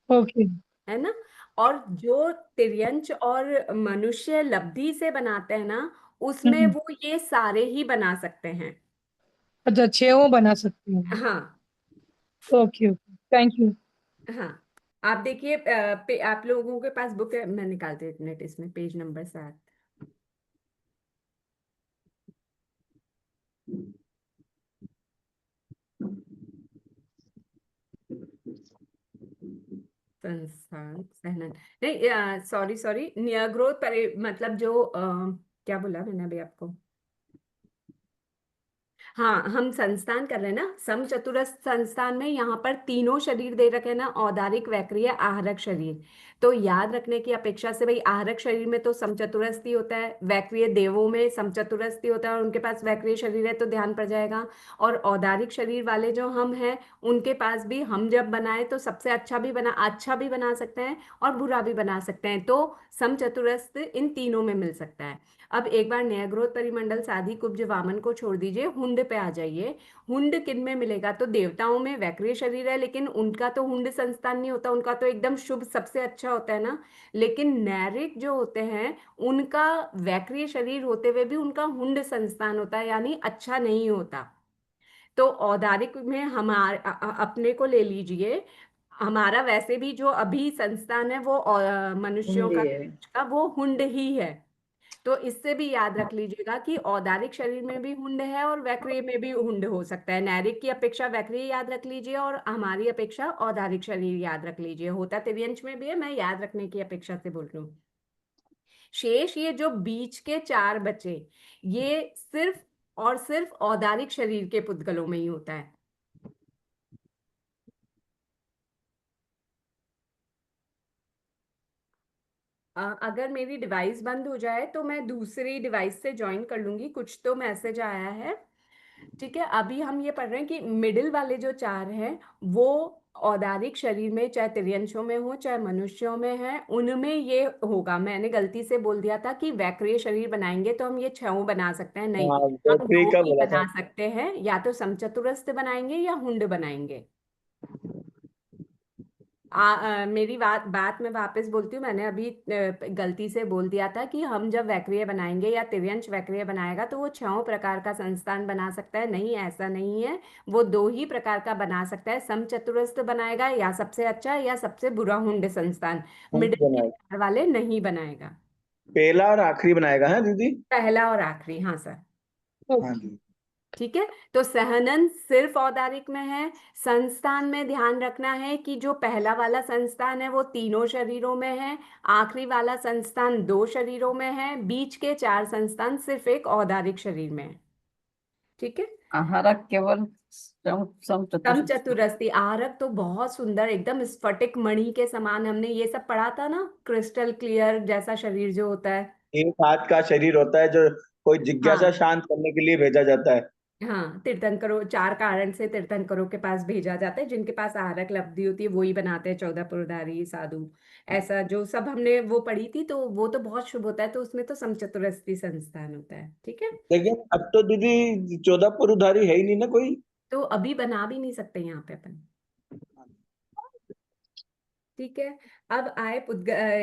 ओके। है ना। और जो तिर्यंच और मनुष्य लब्धि से बनाते हैं ना, उसमें वो ये सारे ही बना सकते हैं। अच्छा, 6 बना सकते हैं। हाँ ओके ओके, थैंक यू। हाँ, आप देखिए आप लोगों के पास बुक है, मैं निकालती हूँ एक मिनट, इसमें पेज नंबर 7। संस्थान सहनन नहीं, सॉरी सॉरी, नियग्रोध मतलब जो क्या बोला मैंने अभी आपको। हाँ, हम संस्थान कर रहे हैं ना, समचतुरस्र संस्थान में यहाँ पर तीनों शरीर दे रखे हैं ना, औदारिक वैक्रिय आहारक शरीर। तो याद रखने की अपेक्षा से भाई, आहारक शरीर में तो समचतुरस्र ही होता है, वैक्रिय देवों में समचतुरस्र ही होता है और उनके पास वैक्रिय शरीर है तो ध्यान पड़ जाएगा। और औदारिक शरीर वाले जो हम हैं उनके पास भी हम जब बनाए तो सबसे अच्छा भी बना सकते हैं और बुरा भी बना सकते हैं, तो समचतुरस्र इन तीनों में मिल सकता है। अब एक बार न्यायग्रोध परिमंडल साधी कुब्ज वामन को छोड़ दीजिए, हुंड पे आ जाइए। हुंड किन में मिलेगा, तो देवताओं में वैक्रिय शरीर है लेकिन उनका तो हुंड संस्थान नहीं होता, उनका तो एकदम शुभ सबसे अच्छा होता है ना। लेकिन नैरिक जो होते हैं उनका वैक्रिय शरीर होते हुए भी उनका हुंड संस्थान होता है, यानी अच्छा नहीं होता। तो औदारिक में अपने को ले लीजिए, हमारा वैसे भी जो अभी संस्थान है वो मनुष्यों हुंडी है। का वो हुंड ही है। तो इससे भी याद रख लीजिएगा कि औदारिक शरीर में भी हुंड है और वैक्रिय में भी हुंड हो सकता है। नैरिक की अपेक्षा वैक्रिय याद रख लीजिए और हमारी अपेक्षा औदारिक शरीर याद रख लीजिए। होता तिर्यंच में भी है, मैं याद रखने की अपेक्षा से बोल रही हूँ। शेष ये जो बीच के 4 बचे, ये सिर्फ और सिर्फ औदारिक शरीर के पुद्गलों में ही होता है। अगर मेरी डिवाइस बंद हो जाए तो मैं दूसरी डिवाइस से ज्वाइन कर लूंगी, कुछ तो मैसेज आया है। ठीक है, अभी हम ये पढ़ रहे हैं कि मिडिल वाले जो 4 हैं वो औदारिक शरीर में, चाहे तिर्यंशों में हो चाहे मनुष्यों में है, उनमें ये होगा। मैंने गलती से बोल दिया था कि वैक्रिय शरीर बनाएंगे तो हम ये 6 बना सकते हैं, नहीं, हाँ, हम बेकरी 2 का ही बोला था। बना सकते हैं, या तो समचतुरस्र बनाएंगे या हुंड बनाएंगे। मेरी बात मैं वापस बोलती हूँ। मैंने अभी गलती से बोल दिया था कि हम जब वैक्रिय बनाएंगे या तिर्यंश वैक्रिय बनाएगा तो वो 6 प्रकार का संस्थान बना सकता है। नहीं, ऐसा नहीं है। वो 2 ही प्रकार का बना सकता है। समचतुरस्र बनाएगा या सबसे अच्छा या सबसे बुरा हुंड संस्थान, मिडिल के बनाएगा। चार वाले नहीं बनाएगा। पहला और आखिरी बनाएगा है दीदी। पहला और आखिरी, हाँ सर। हाँ जी। ठीक है, तो सहनन सिर्फ औदारिक में है। संस्थान में ध्यान रखना है कि जो पहला वाला संस्थान है वो तीनों शरीरों में है, आखिरी वाला संस्थान 2 शरीरों में है, बीच के 4 संस्थान सिर्फ एक औदारिक शरीर में है। ठीक है, आहारक केवल सम चतुरस्ती आहारक तो बहुत सुंदर, एकदम स्फटिक मणि के समान। हमने ये सब पढ़ा था ना, क्रिस्टल क्लियर जैसा शरीर जो होता है। एक हाथ का शरीर होता है जो कोई जिज्ञासा हाँ शांत करने के लिए भेजा जाता है। हाँ, तीर्थंकरों 4 कारण से तीर्थंकरों के पास भेजा जाता है, जिनके पास आहारक लब्धि होती है वही बनाते हैं 14 पुरधारी साधु। ऐसा जो सब हमने वो पढ़ी थी, तो वो तो बहुत शुभ होता है, तो उसमें तो समचतुरस्ती संस्थान होता है। ठीक है, लेकिन अब तो दीदी 14 पुरुधारी है ही नहीं ना कोई। तो अभी बना भी नहीं सकते यहाँ पे अपन। ठीक है, अब आए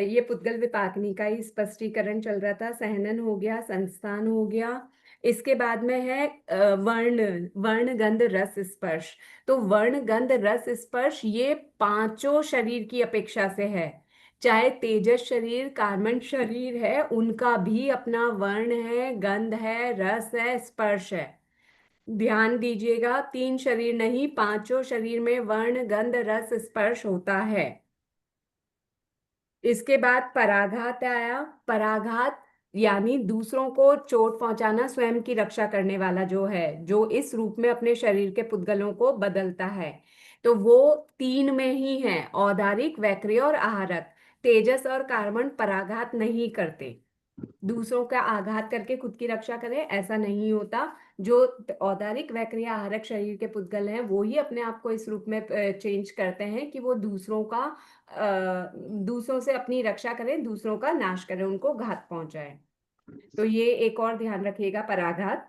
ये पुद्गल विपाकनी का ही स्पष्टीकरण चल रहा था। सहनन हो गया, संस्थान हो गया। इसके बाद में है वर्ण गंध रस स्पर्श। तो वर्ण गंध रस स्पर्श ये 5 शरीर की अपेक्षा से है। चाहे तेजस शरीर कार्बन शरीर है, उनका भी अपना वर्ण है, गंध है, रस है, स्पर्श है। ध्यान दीजिएगा, 3 शरीर नहीं, 5 शरीर में वर्ण गंध रस स्पर्श होता है। इसके बाद पराघात आया। पराघात यानी दूसरों को चोट पहुंचाना, स्वयं की रक्षा करने वाला जो है, जो इस रूप में अपने शरीर के पुद्गलों को बदलता है। तो वो 3 में ही है, औदारिक, वैक्रिय और आहारक। तेजस और कार्बन पराघात नहीं करते, दूसरों का आघात करके खुद की रक्षा करें, ऐसा नहीं होता। जो औदारिक वैक्रिय आहारक शरीर के पुद्गल हैं वो ही अपने आप को इस रूप में चेंज करते हैं कि वो दूसरों से अपनी रक्षा करें, दूसरों का नाश करें, उनको घात पहुंचाए। तो ये एक और ध्यान रखिएगा, पराघात।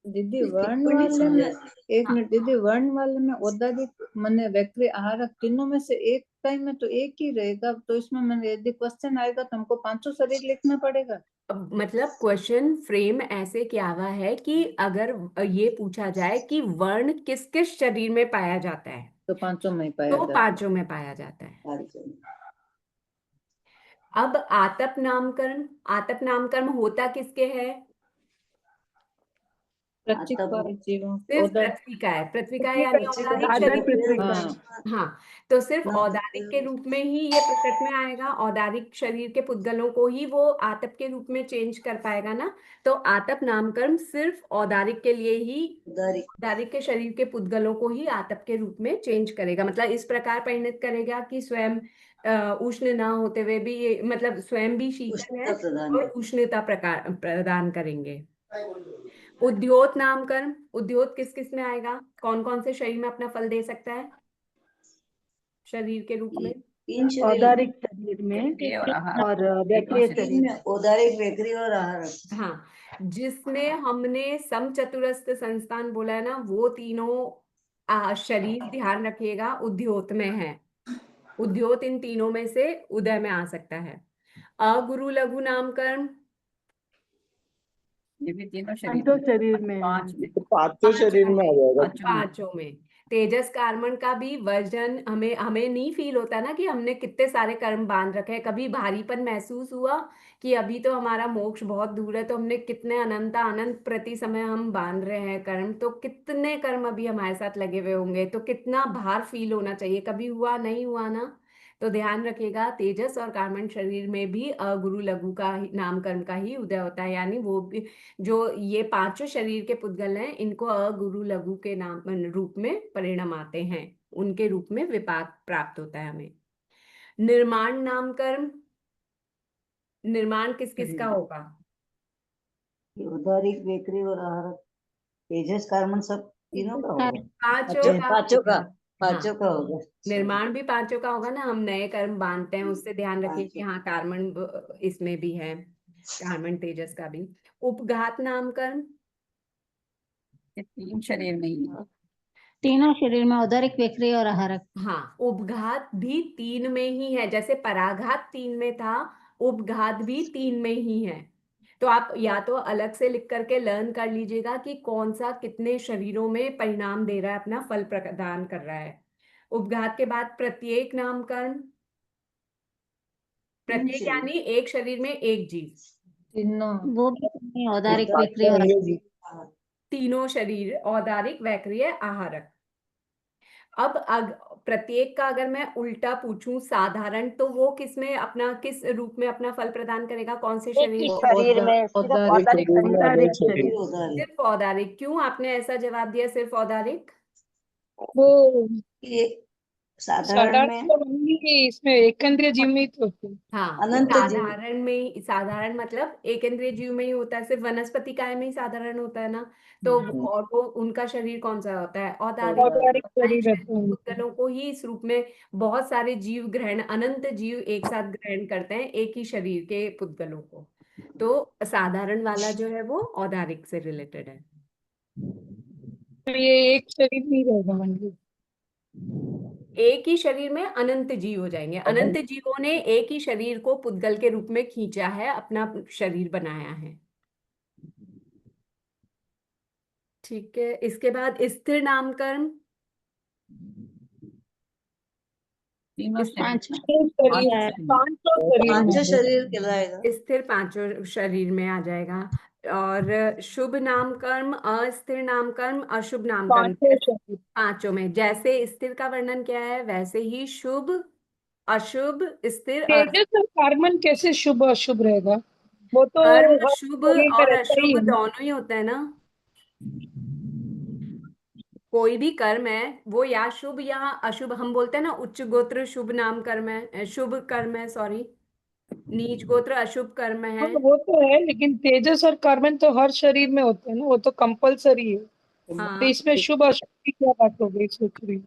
दीदी वर्ण वाले में एक मिनट, दीदी वर्ण वाले में औदारिक मैंने वैक्रिय आहारक तीनों में से एक टाइम में तो एक ही रहेगा, तो इसमें मैंने यदि क्वेश्चन आएगा तो हमको 5 शरीर लिखना पड़ेगा। मतलब क्वेश्चन फ्रेम ऐसे किया हुआ है कि अगर ये पूछा जाए कि वर्ण किस किस शरीर में पाया जाता है, तो 5 में ही पाया तो जाता है। 5 में पाया जाता है। अब आतप नामकरण। आतप नामकरण होता किसके है? सिर्फ पृथ्वी का है। पृथ्वी का है यानी औदारिक शरीर। हाँ, तो सिर्फ औदारिक के रूप में ही ये प्रकट में आएगा। औदारिक शरीर के पुद्गलों को ही वो आतप के रूप में चेंज कर पाएगा ना। तो आतप नामकरण सिर्फ औदारिक के लिए ही, औदारिक के शरीर के पुद्गलों को ही आतप के रूप में चेंज करेगा। मतलब इस प्रकार परिणत करेगा कि स्वयं उष्ण ना होते हुए भी ये, मतलब स्वयं भी शीतल है और उष्णता प्रदान करेंगे। उद्योत नामकरण। उद्योत किस किस में आएगा? कौन कौन से शरीर में अपना फल दे सकता है शरीर के रूप में? 3 शरीर औदारिक शरीर में और वैक्रिय शरीर में। औदारिक वैक्रिय और आहारक। हाँ, जिसमें हमने समचतुरस्थ संस्थान बोला है ना, वो तीनों शरीर ध्यान रखिएगा उद्योत में है। उद्योत इन तीनों में से उदय में आ सकता है। अगुरु लघु नामकरण। ये भी तीनों 5 शरीर में। 5 में। तो 5 शरीर में आ जाएगा। 5 में। तेजस कार्बन का भी वजन हमें नहीं फील होता ना कि हमने कितने सारे कर्म बांध रखे हैं। कभी भारीपन महसूस हुआ कि अभी तो हमारा मोक्ष बहुत दूर है, तो हमने कितने अनंत प्रति समय हम बांध रहे हैं कर्म, तो कितने कर्म अभी हमारे साथ लगे हुए होंगे, तो कितना भार फील होना चाहिए। कभी हुआ? नहीं हुआ ना। तो ध्यान रखिएगा, तेजस और कार्बन शरीर में भी अगुरु लघु का नामकरण का ही उदय होता है। यानी वो भी, जो ये 5 शरीर के पुद्गल हैं, इनको अगुरु लघु के नाम रूप में परिणाम आते हैं, उनके रूप में विपाक प्राप्त होता है हमें। निर्माण नामकरण। निर्माण किस किस का होगा? औदारिक वैक्रिय और आहारक, तेजस कार्बन सब तीनों का होगा। 5 का। पांचों का होगा। निर्माण भी 5 का होगा ना। हम नए कर्म बांधते हैं, उससे ध्यान रखिए कि हाँ, कार्बन इसमें भी है, कार्बन तेजस का भी। उपघात नामकरण। ये 3 शरीर में ही है। तीनों शरीर में औदारिक, वैक्रिय और आहारक। हाँ, उपघात भी 3 में ही है, जैसे पराघात 3 में था, उपघात भी 3 में ही है। तो आप या तो अलग से लिख करके लर्न कर लीजिएगा कि कौन सा कितने शरीरों में परिणाम दे रहा है, अपना फल प्रदान कर रहा है। उपघात के बाद प्रत्येक नामकरण, प्रत्येक यानी एक शरीर में एक जीव, तीनों वो भी औदारिक, वैक्रिय और तीनों शरीर औदारिक, वैक्रिय, आहारक। अब प्रत्येक का अगर मैं उल्टा पूछूं साधारण, तो वो किस रूप में अपना फल प्रदान करेगा, कौन से शरीर? शरीर में सिर्फ औदारिक औदारिक शरीर। सिर्फ औदारिक। क्यों आपने ऐसा जवाब दिया, सिर्फ औदारिक? वो ये साधारण साधारण में तो नहीं कि इसमें एकेंद्रीय जीव में ही तो होते हैं। हाँ, अनंत जीव। साधारण मतलब एक इंद्रिय जीव में ही होता है, सिर्फ वनस्पति काय में ही साधारण होता है ना। तो और वो उनका शरीर कौन सा होता है, औदारिक। औदारिक शरीर शरीर रहते हैं उनके। पुद्गलों को ही इस रूप में बहुत सारे जीव ग्रहण, अनंत जीव एक साथ ग्रहण करते हैं एक ही शरीर के पुद्गलों को। तो साधारण वाला जो है वो औदारिक से रिलेटेड है। तो ये एक शरीर नहीं रहेगा मंदिर। एक ही शरीर में अनंत जीव हो जाएंगे। अनंत जीवों ने एक ही शरीर को पुद्गल के रूप में खींचा है, अपना शरीर बनाया है। ठीक है, इसके बाद स्थिर नामकरण। पांचवा। शरीर पांचों शरीर में पांचों शरीर कहलाएगा। स्थिर पांचों शरीर में आ जाएगा। और शुभ नामकर्म, अस्थिर नामकर्म, अशुभ नामकर्म, पांचों शरीर। पांचों में जैसे स्थिर का वर्णन किया है वैसे ही शुभ, अशुभ, स्थिर, तेजस और कार्बन कैसे शुभ अशुभ रहेगा? वो तो कर्म हर शुभ शरीर में और रहता ही अशुभ है ना। दोनों ही होता है ना। कोई भी कर्म है वो या शुभ या अशुभ, हम बोलते हैं ना उच्च गोत्र शुभ नाम कर्म है, शुभ कर्म है, सॉरी, नीच गोत्र अशुभ कर्म हाँ है। वो तो है, लेकिन तेजस और कार्बन तो हर शरीर में होते हैं ना, वो तो कंपलसरी है। तो हाँ, इसमें शुभ अशुभ की क्या बात हो गई, सोच रही हूँ।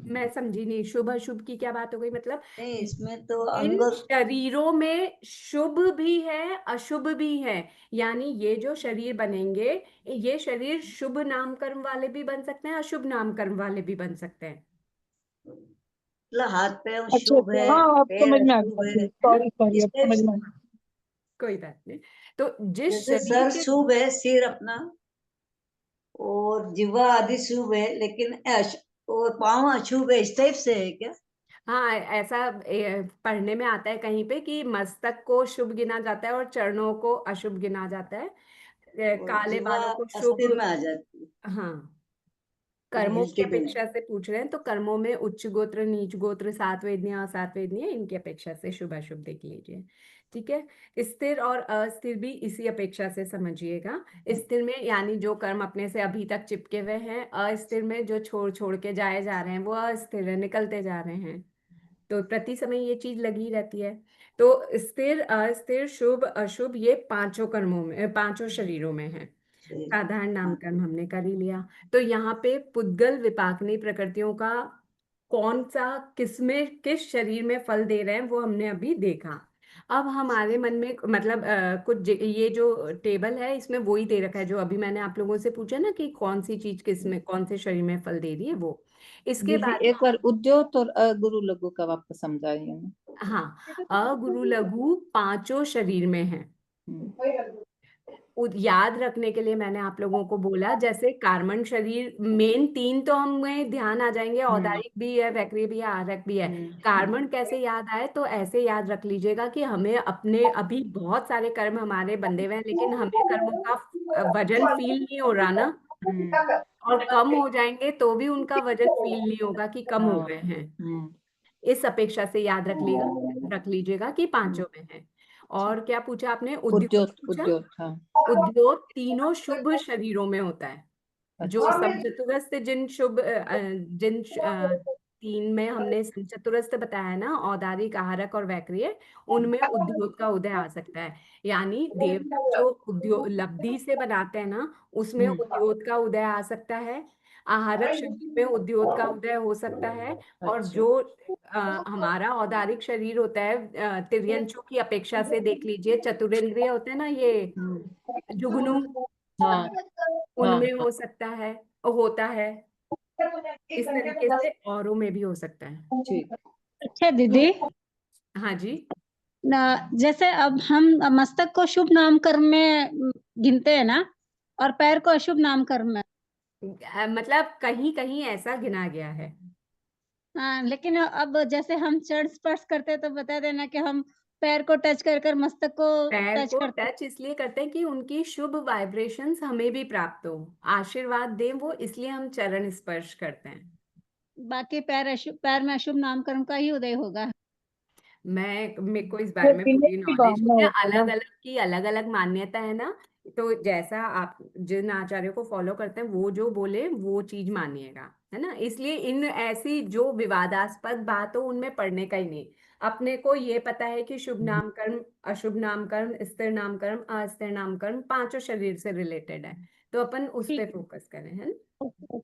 मैं समझी नहीं, शुभ अशुभ की क्या बात हो गई मतलब? नहीं, इसमें तो इन अंग शरीरों में शुभ भी है अशुभ भी है, यानी ये जो शरीर बनेंगे, ये शरीर शुभ नामकर्म वाले भी बन सकते हैं, अशुभ नामकर्म वाले भी बन सकते हैं। मतलब हाथ पैर अच्छा शुभ अच्छा, है, हाँ अब पैर समझ में आ अशुभ गया, है ना, सॉरी सॉरी, इस अब टाइप समझ से। में आ गया। कोई बात नहीं। तो जिस जैसे शरीर सर के, शुभ है, सिर अपना, और जिह्वा आदि शुभ है, लेकिन और पाँव अशुभ है, इस टाइप से है क्या? हाँ ऐसा पढ़ने में आता है कहीं पे कि मस्तक को शुभ गिना जाता है और चरणों को अशुभ गिना जाता है। और काले जिह्वा बालों को शुभ। अस्थिर में आ जाती है, हाँ, कर्मों की हिलती भी नहीं। अपेक्षा से पूछ रहे हैं तो कर्मों में उच्च गोत्र, नीच गोत्र, सात वेदनीय, असात वेदनीय, इनकी अपेक्षा से शुभ अशुभ देख लीजिए। ठीक है, स्थिर और अस्थिर भी इसी अपेक्षा से समझिएगा। स्थिर में यानी जो कर्म अपने से अभी तक चिपके हुए हैं, अस्थिर में जो छोड़ छोड़ के जाए जा रहे हैं वो अस्थिर है, निकलते जा रहे हैं। तो प्रति समय ये चीज लगी रहती है। तो स्थिर, अस्थिर, शुभ, अशुभ, ये पांचों कर्मों में, पांचों शरीरों में है। साधारण नामकरण हमने कर ही लिया। तो यहाँ पे पुद्गल विपाकनी प्रकृतियों का कौन सा किसमें किस शरीर में फल दे रहे हैं वो हमने अभी देखा। अब हमारे मन में मतलब ये जो टेबल है इसमें वही दे रखा है जो अभी मैंने आप लोगों से पूछा ना कि कौन सी चीज किस में कौन से शरीर में फल दे रही है वो। इसके दीदी बाद एक बार उद्योत और अगुरु लघु का वापस समझाइए ना। हाँ, अगुरु लघु पांचों शरीर में है। याद रखने के लिए मैंने आप लोगों को बोला, जैसे कार्बन शरीर मेन 3 तो हमें ध्यान आ जाएंगे, औदारिक भी है, वैक्रिय भी है, आहारक भी है। कार्बन कैसे याद आए, तो ऐसे याद रख लीजिएगा कि हमें अपने अभी बहुत सारे कर्म हमारे बंधे हुए हैं लेकिन हमें कर्मों का वजन फील नहीं हो रहा ना, और कम हो जाएंगे तो भी उनका वजन फील नहीं होगा कि कम हो गए हैं। इस अपेक्षा से याद रख लीजिएगा कि पांचों में है। और क्या पूछा आपने, उद्योग उद्योत पूछा? उद्योत, हाँ। उद्योग तीनों शुभ शरीरों में होता है। जो अच्छा। समचतुरस्थ तीन में हमने समचतुरस्थ बताया है ना, औदारिक, आहारक और वैक्रिय, उनमें उद्योग का उदय आ सकता है। यानी देवता जो उद्योग लब्धि से बनाते हैं ना, उसमें उद्योग का उदय आ सकता है। आहारक शरीर में उद्योग का उदय हो सकता है। और अच्छा। जो हमारा औदारिक शरीर होता है, तिर्यंचों की अपेक्षा से देख लीजिए, चतुरेंद्रिय होते हैं ना ये, जुगनू, हाँ हाँ उनमें हाँ। हो सकता है, होता है। इस तरीके से औरों में भी हो सकता है। ठीक। अच्छा दीदी, हाँ जी। जैसे अब हम मस्तक को शुभ नामकरण में गिनते हैं ना, और पैर को अशुभ नामकरण में। मतलब कहीं कहीं ऐसा गिना गया है। हाँ, लेकिन अब जैसे हम चरण स्पर्श करते हैं तो बता देना कि हम पैर को टच कर कर मस्तक को पैर टच को करते हैं। टच इसलिए करते हैं कि उनकी शुभ वाइब्रेशंस हमें भी प्राप्त हो, आशीर्वाद दें वो, इसलिए हम चरण स्पर्श करते हैं। बाकी पैर में अशुभ नामकरण का ही उदय होगा। मेरे को इस बारे में पूरी नॉलेज नहीं है, अलग अलग की अलग अलग मान्यता है ना, तो जैसा आप जिन आचार्यों को फॉलो करते हैं वो जो बोले वो चीज मानिएगा, है ना। इसलिए इन ऐसी जो विवादास्पद बात हो उनमें पढ़ने का ही नहीं। अपने को ये पता है कि शुभ नामकरण, अशुभ नामकरण, स्थिर नामकरण, अस्थिर नामकरण पांचों शरीर से रिलेटेड है, तो अपन उस पे फोकस करें, है ना।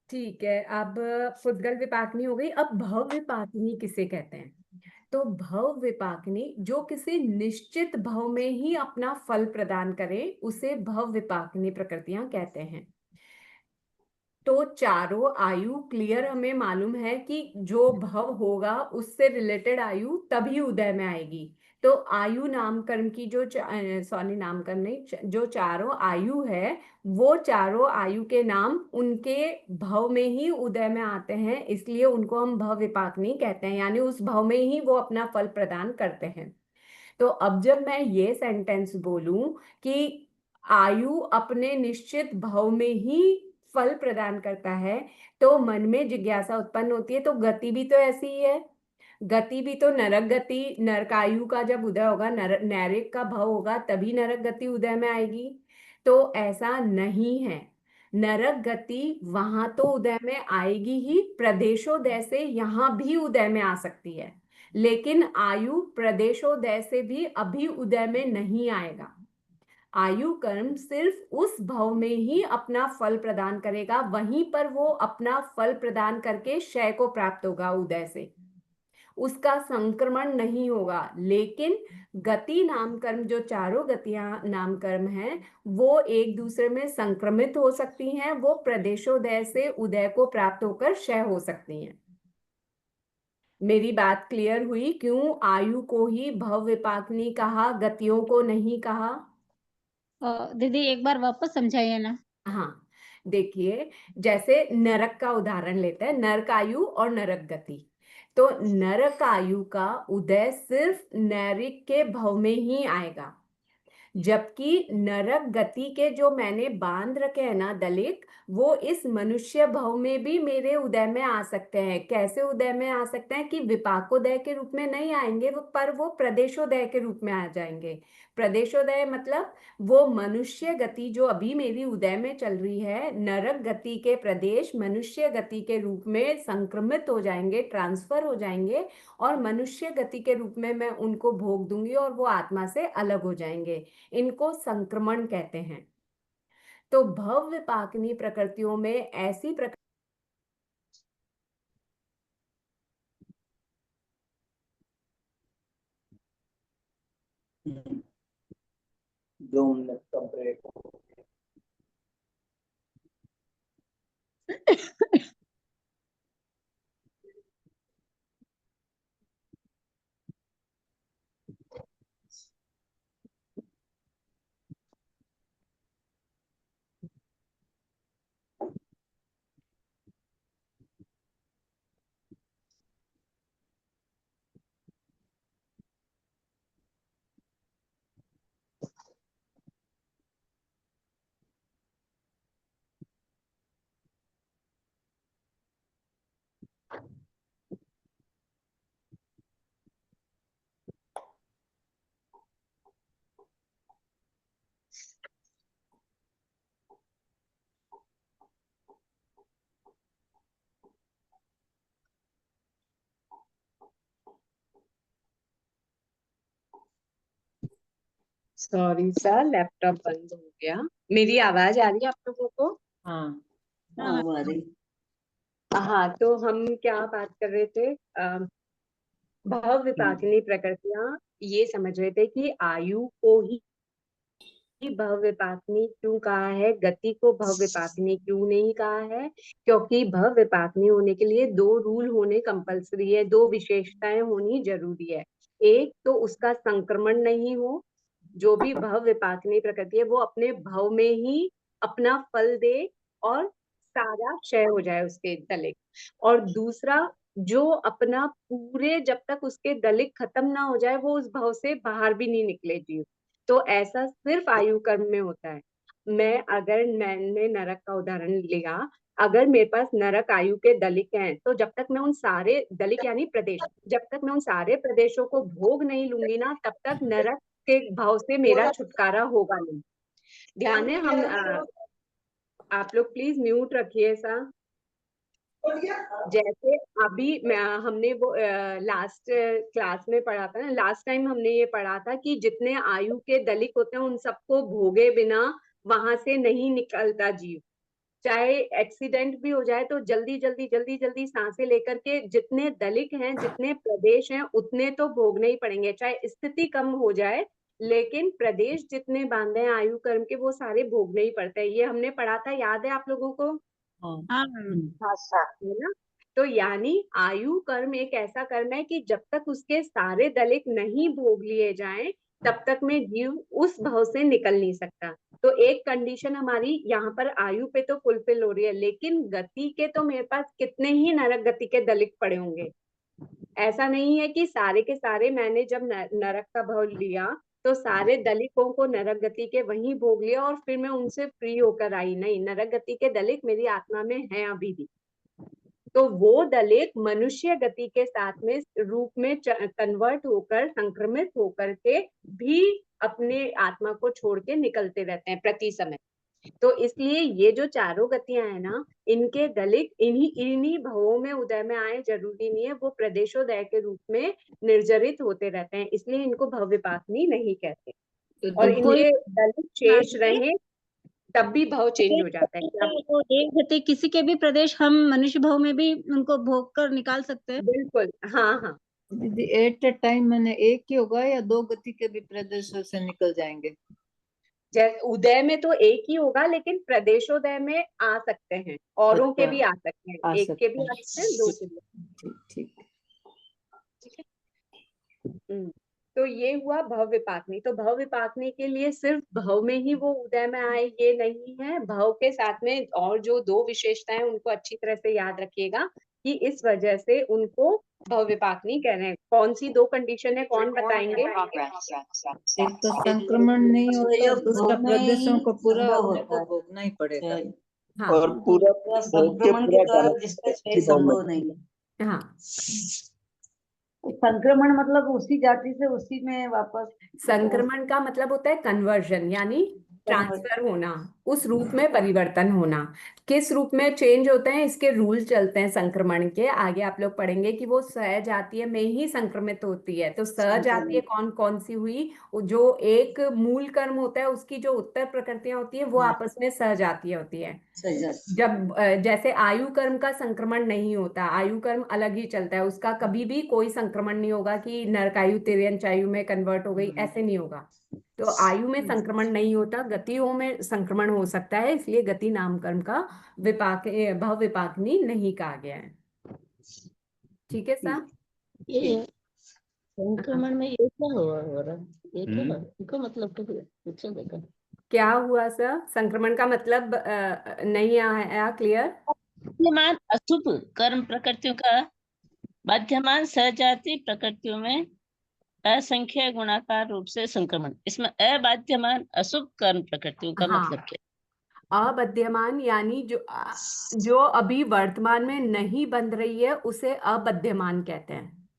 ठीक है, अब फुद्गल विपाकनी हो गई। अब भव विपाकनी किसे कहते हैं? तो भव विपाकनी जो किसी निश्चित भव में ही अपना फल प्रदान करे उसे भव विपाकनी प्रकृतियां कहते हैं। तो चारों आयु क्लियर हमें मालूम है कि जो भव होगा उससे रिलेटेड आयु तभी उदय में आएगी। तो आयु नामकरण की जो सॉरी नामकरण नहीं, जो चारों आयु है वो चारों आयु के नाम उनके भव में ही उदय में आते हैं, इसलिए उनको हम भव विपाकनी कहते हैं, यानी उस भव में ही वो अपना फल प्रदान करते हैं। तो अब जब मैं ये सेंटेंस बोलूं कि आयु अपने निश्चित भव में ही फल प्रदान करता है, तो मन में जिज्ञासा उत्पन्न होती है, तो गति भी तो ऐसी ही है। गति भी तो नरक गति, नरकायु का जब उदय होगा, नैरिक का भव होगा तभी नरक गति उदय में आएगी। तो ऐसा नहीं है, नरक गति वहां तो उदय में आएगी ही, प्रदेशोदय से यहाँ भी उदय में आ सकती है, लेकिन आयु प्रदेशोदय से भी अभी उदय में नहीं आएगा। आयु कर्म सिर्फ उस भव में ही अपना फल प्रदान करेगा, वहीं पर वो अपना फल प्रदान करके क्षय को प्राप्त होगा उदय से, उसका संक्रमण नहीं होगा। लेकिन गति नाम कर्म, जो चारों गतियां नाम कर्म हैं, वो एक दूसरे में संक्रमित हो सकती हैं, वो प्रदेशोदय से उदय को प्राप्त होकर क्षय हो सकती हैं। मेरी बात क्लियर हुई? क्यों आयु को ही भव विपाकनी कहा, गतियों को नहीं कहा? दीदी एक बार वापस समझाइए ना। हाँ, देखिए, जैसे नरक का उदाहरण लेते हैं, नरक आयु और नरक गति। तो नरक आयु का उदय सिर्फ नैरिक के भव में ही आएगा, जबकि नरक गति के जो मैंने बांध रखे हैं ना दलिक, वो इस मनुष्य भव में भी मेरे उदय में आ सकते हैं। कैसे उदय में आ सकते हैं? कि विपाकोदय के रूप में नहीं आएंगे पर वो प्रदेशोदय के रूप में आ जाएंगे। प्रदेशोदय मतलब वो मनुष्य गति जो अभी मेरी उदय में चल रही है, नरक गति के प्रदेश मनुष्य गति के रूप में संक्रमित हो जाएंगे, ट्रांसफर हो जाएंगे, और मनुष्य गति के रूप में मैं उनको भोग दूंगी और वो आत्मा से अलग हो जाएंगे। इनको संक्रमण कहते हैं। तो भव विपाकनी प्रकृतियों में ऐसी प्रकृति 2 मिनट का ब्रेक। सॉरी सर, लैपटॉप बंद हो गया। मेरी आवाज आ रही है आप लोगों को? हाँ हमारी हाँ, तो हम क्या बात कर रहे थे? भव विपाकनी प्रकृतियां ये समझ रहे थे कि आयु को ही भव्यपातनी क्यों कहा है, गति को भव्यपातनी क्यों नहीं कहा है? क्योंकि भव्यपातनी होने के लिए 2 रूल होने कंपलसरी है, 2 विशेषताएं होनी जरूरी है। एक तो उसका संक्रमण नहीं हो, जो भी भव्यपातनी प्रकृति है वो अपने भव में ही अपना फल दे और सारा क्षय हो जाए उसके दलिक। और दूसरा, जो अपना पूरे जब तक उसके दलिक खत्म ना हो जाए वो उस भव से बाहर भी नहीं निकले जीव। तो ऐसा सिर्फ आयु कर्म में होता है। मैंने नरक का उदाहरण लिया, अगर मेरे पास नरक आयु के दलिक हैं तो जब तक मैं उन सारे दलिक यानी प्रदेश, जब तक मैं उन सारे प्रदेशों को भोग नहीं लूंगी ना, तब तक नरक के भाव से मेरा छुटकारा होगा नहीं। ध्यान है, आप लोग प्लीज म्यूट रखिए सा। जैसे अभी हमने वो लास्ट क्लास में पढ़ा था ना, लास्ट टाइम हमने ये पढ़ा था कि जितने आयु के दलिक होते हैं उन सबको भोगे बिना वहां से नहीं निकलता जीव। चाहे एक्सीडेंट भी हो जाए तो जल्दी जल्दी जल्दी जल्दी सांसें लेकर के जितने दलिक हैं, जितने प्रदेश हैं, उतने तो भोगने ही पड़ेंगे। चाहे स्थिति कम हो जाए लेकिन प्रदेश जितने बांधे हैं आयु कर्म के वो सारे भोगने ही पड़ते हैं। ये हमने पढ़ा था, याद है आप लोगों को? हाँ है ना? तो यानी आयु कर्म एक ऐसा कर्म है कि जब तक उसके सारे दलिक नहीं भोग लिए जाएं तब तक में जीव उस भव से निकल नहीं सकता। तो एक कंडीशन हमारी यहाँ पर आयु पे तो फुलफिल हो रही है, लेकिन गति के तो मेरे पास कितने ही नरक गति के दलिक पड़े होंगे। ऐसा नहीं है कि सारे के सारे मैंने जब नरक का भव लिया तो सारे दलिकों को नरक गति के वहीं भोग लिया और फिर मैं उनसे फ्री होकर आई। नहीं, नरक गति के दलिक मेरी आत्मा में है अभी भी। तो वो दलित मनुष्य गति के साथ में रूप में कन्वर्ट होकर, संक्रमित होकर के भी अपने आत्मा को छोड़ के निकलते रहते हैं प्रति समय। तो इसलिए ये जो चारों गतियां हैं ना, इनके दलित इन्हीं भवों में उदय में आए जरूरी नहीं है, वो प्रदेशोदय के रूप में निर्जरित होते रहते हैं, इसलिए इनको भव्यपातनी नहीं कहते। और इनके दलित शेष रहे तब भी भाव चेंज हो जाता है। तो एक गति किसी के भी प्रदेश हम मनुष्य भाव में भी उनको भोग कर निकाल सकते हैं। बिल्कुल, हाँ हाँ दीदी, एट ए टाइम मैंने एक ही होगा या 2 गति के भी प्रदेशों से निकल जाएंगे? जैसे उदय में तो एक ही होगा, लेकिन प्रदेशोदय में आ सकते हैं, औरों के भी आ सकते हैं, एक के भी आ सकते हैं, 2 के भी। ठीक है। तो ये हुआ भव्यपातनी। तो भव्यपातनी के लिए सिर्फ भव में ही वो उदय में आए ये नहीं है, भव के साथ में और जो 2 विशेषताएं उनको अच्छी तरह से याद रखिएगा कि इस वजह से उनको भव्यपातनी कह रहे हैं। कौन सी 2 कंडीशन है, कौन बताएंगे? एक तो संक्रमण नहीं होता, दूसरा प्रदेशों को पूरा अपने को भोगना ही पड़ेगा। हाँ, और पूरा संक्रमण के द्वारा जिसका क्षय संभव नहीं है। हाँ, संक्रमण मतलब उसी जाति से उसी में वापस, संक्रमण का मतलब होता है कन्वर्जन, यानी ट्रांसफर होना, उस रूप में परिवर्तन होना। किस रूप में चेंज होते हैं इसके रूल चलते हैं संक्रमण के, आगे आप लोग पढ़ेंगे कि वो सहजातीय में ही संक्रमित होती है। तो सहजातीय कौन कौन सी हुई? जो एक मूल कर्म होता है उसकी जो उत्तर प्रकृतियां होती है वो आपस में सहजातीय होती है। जब जैसे आयु कर्म का संक्रमण नहीं होता, आयु कर्म अलग ही चलता है, उसका कभी भी कोई संक्रमण नहीं होगा कि नरकायु तिर्यंच आयु में कन्वर्ट हो गई, ऐसे नहीं होगा। तो आयु में संक्रमण नहीं होता, गतियों में संक्रमण हो सकता है, इसलिए गति नाम कर्म का भव विपाकनी नहीं कहा गया है। ठीक है साहब? ये संक्रमण में ये क्या हो रहा है? ये क्या है? इनको मतलब पूछो देखो क्या हुआ सर? संक्रमण का मतलब नहीं आया क्लियर? बाध्यमान अशुभ कर्म प्रकृतियों का बाध्यमान सहजाति प्रकृतियों में असंख्य गुणाकार रूप से संक्रमण। इसमें अबाध्यमान अशुभ कर्म प्रकृतियों का मतलब क्या? अबध्यमान यानी जो अभी वर्तमान में नहीं बंध रही है उसे अबध्यमान कहते हैं।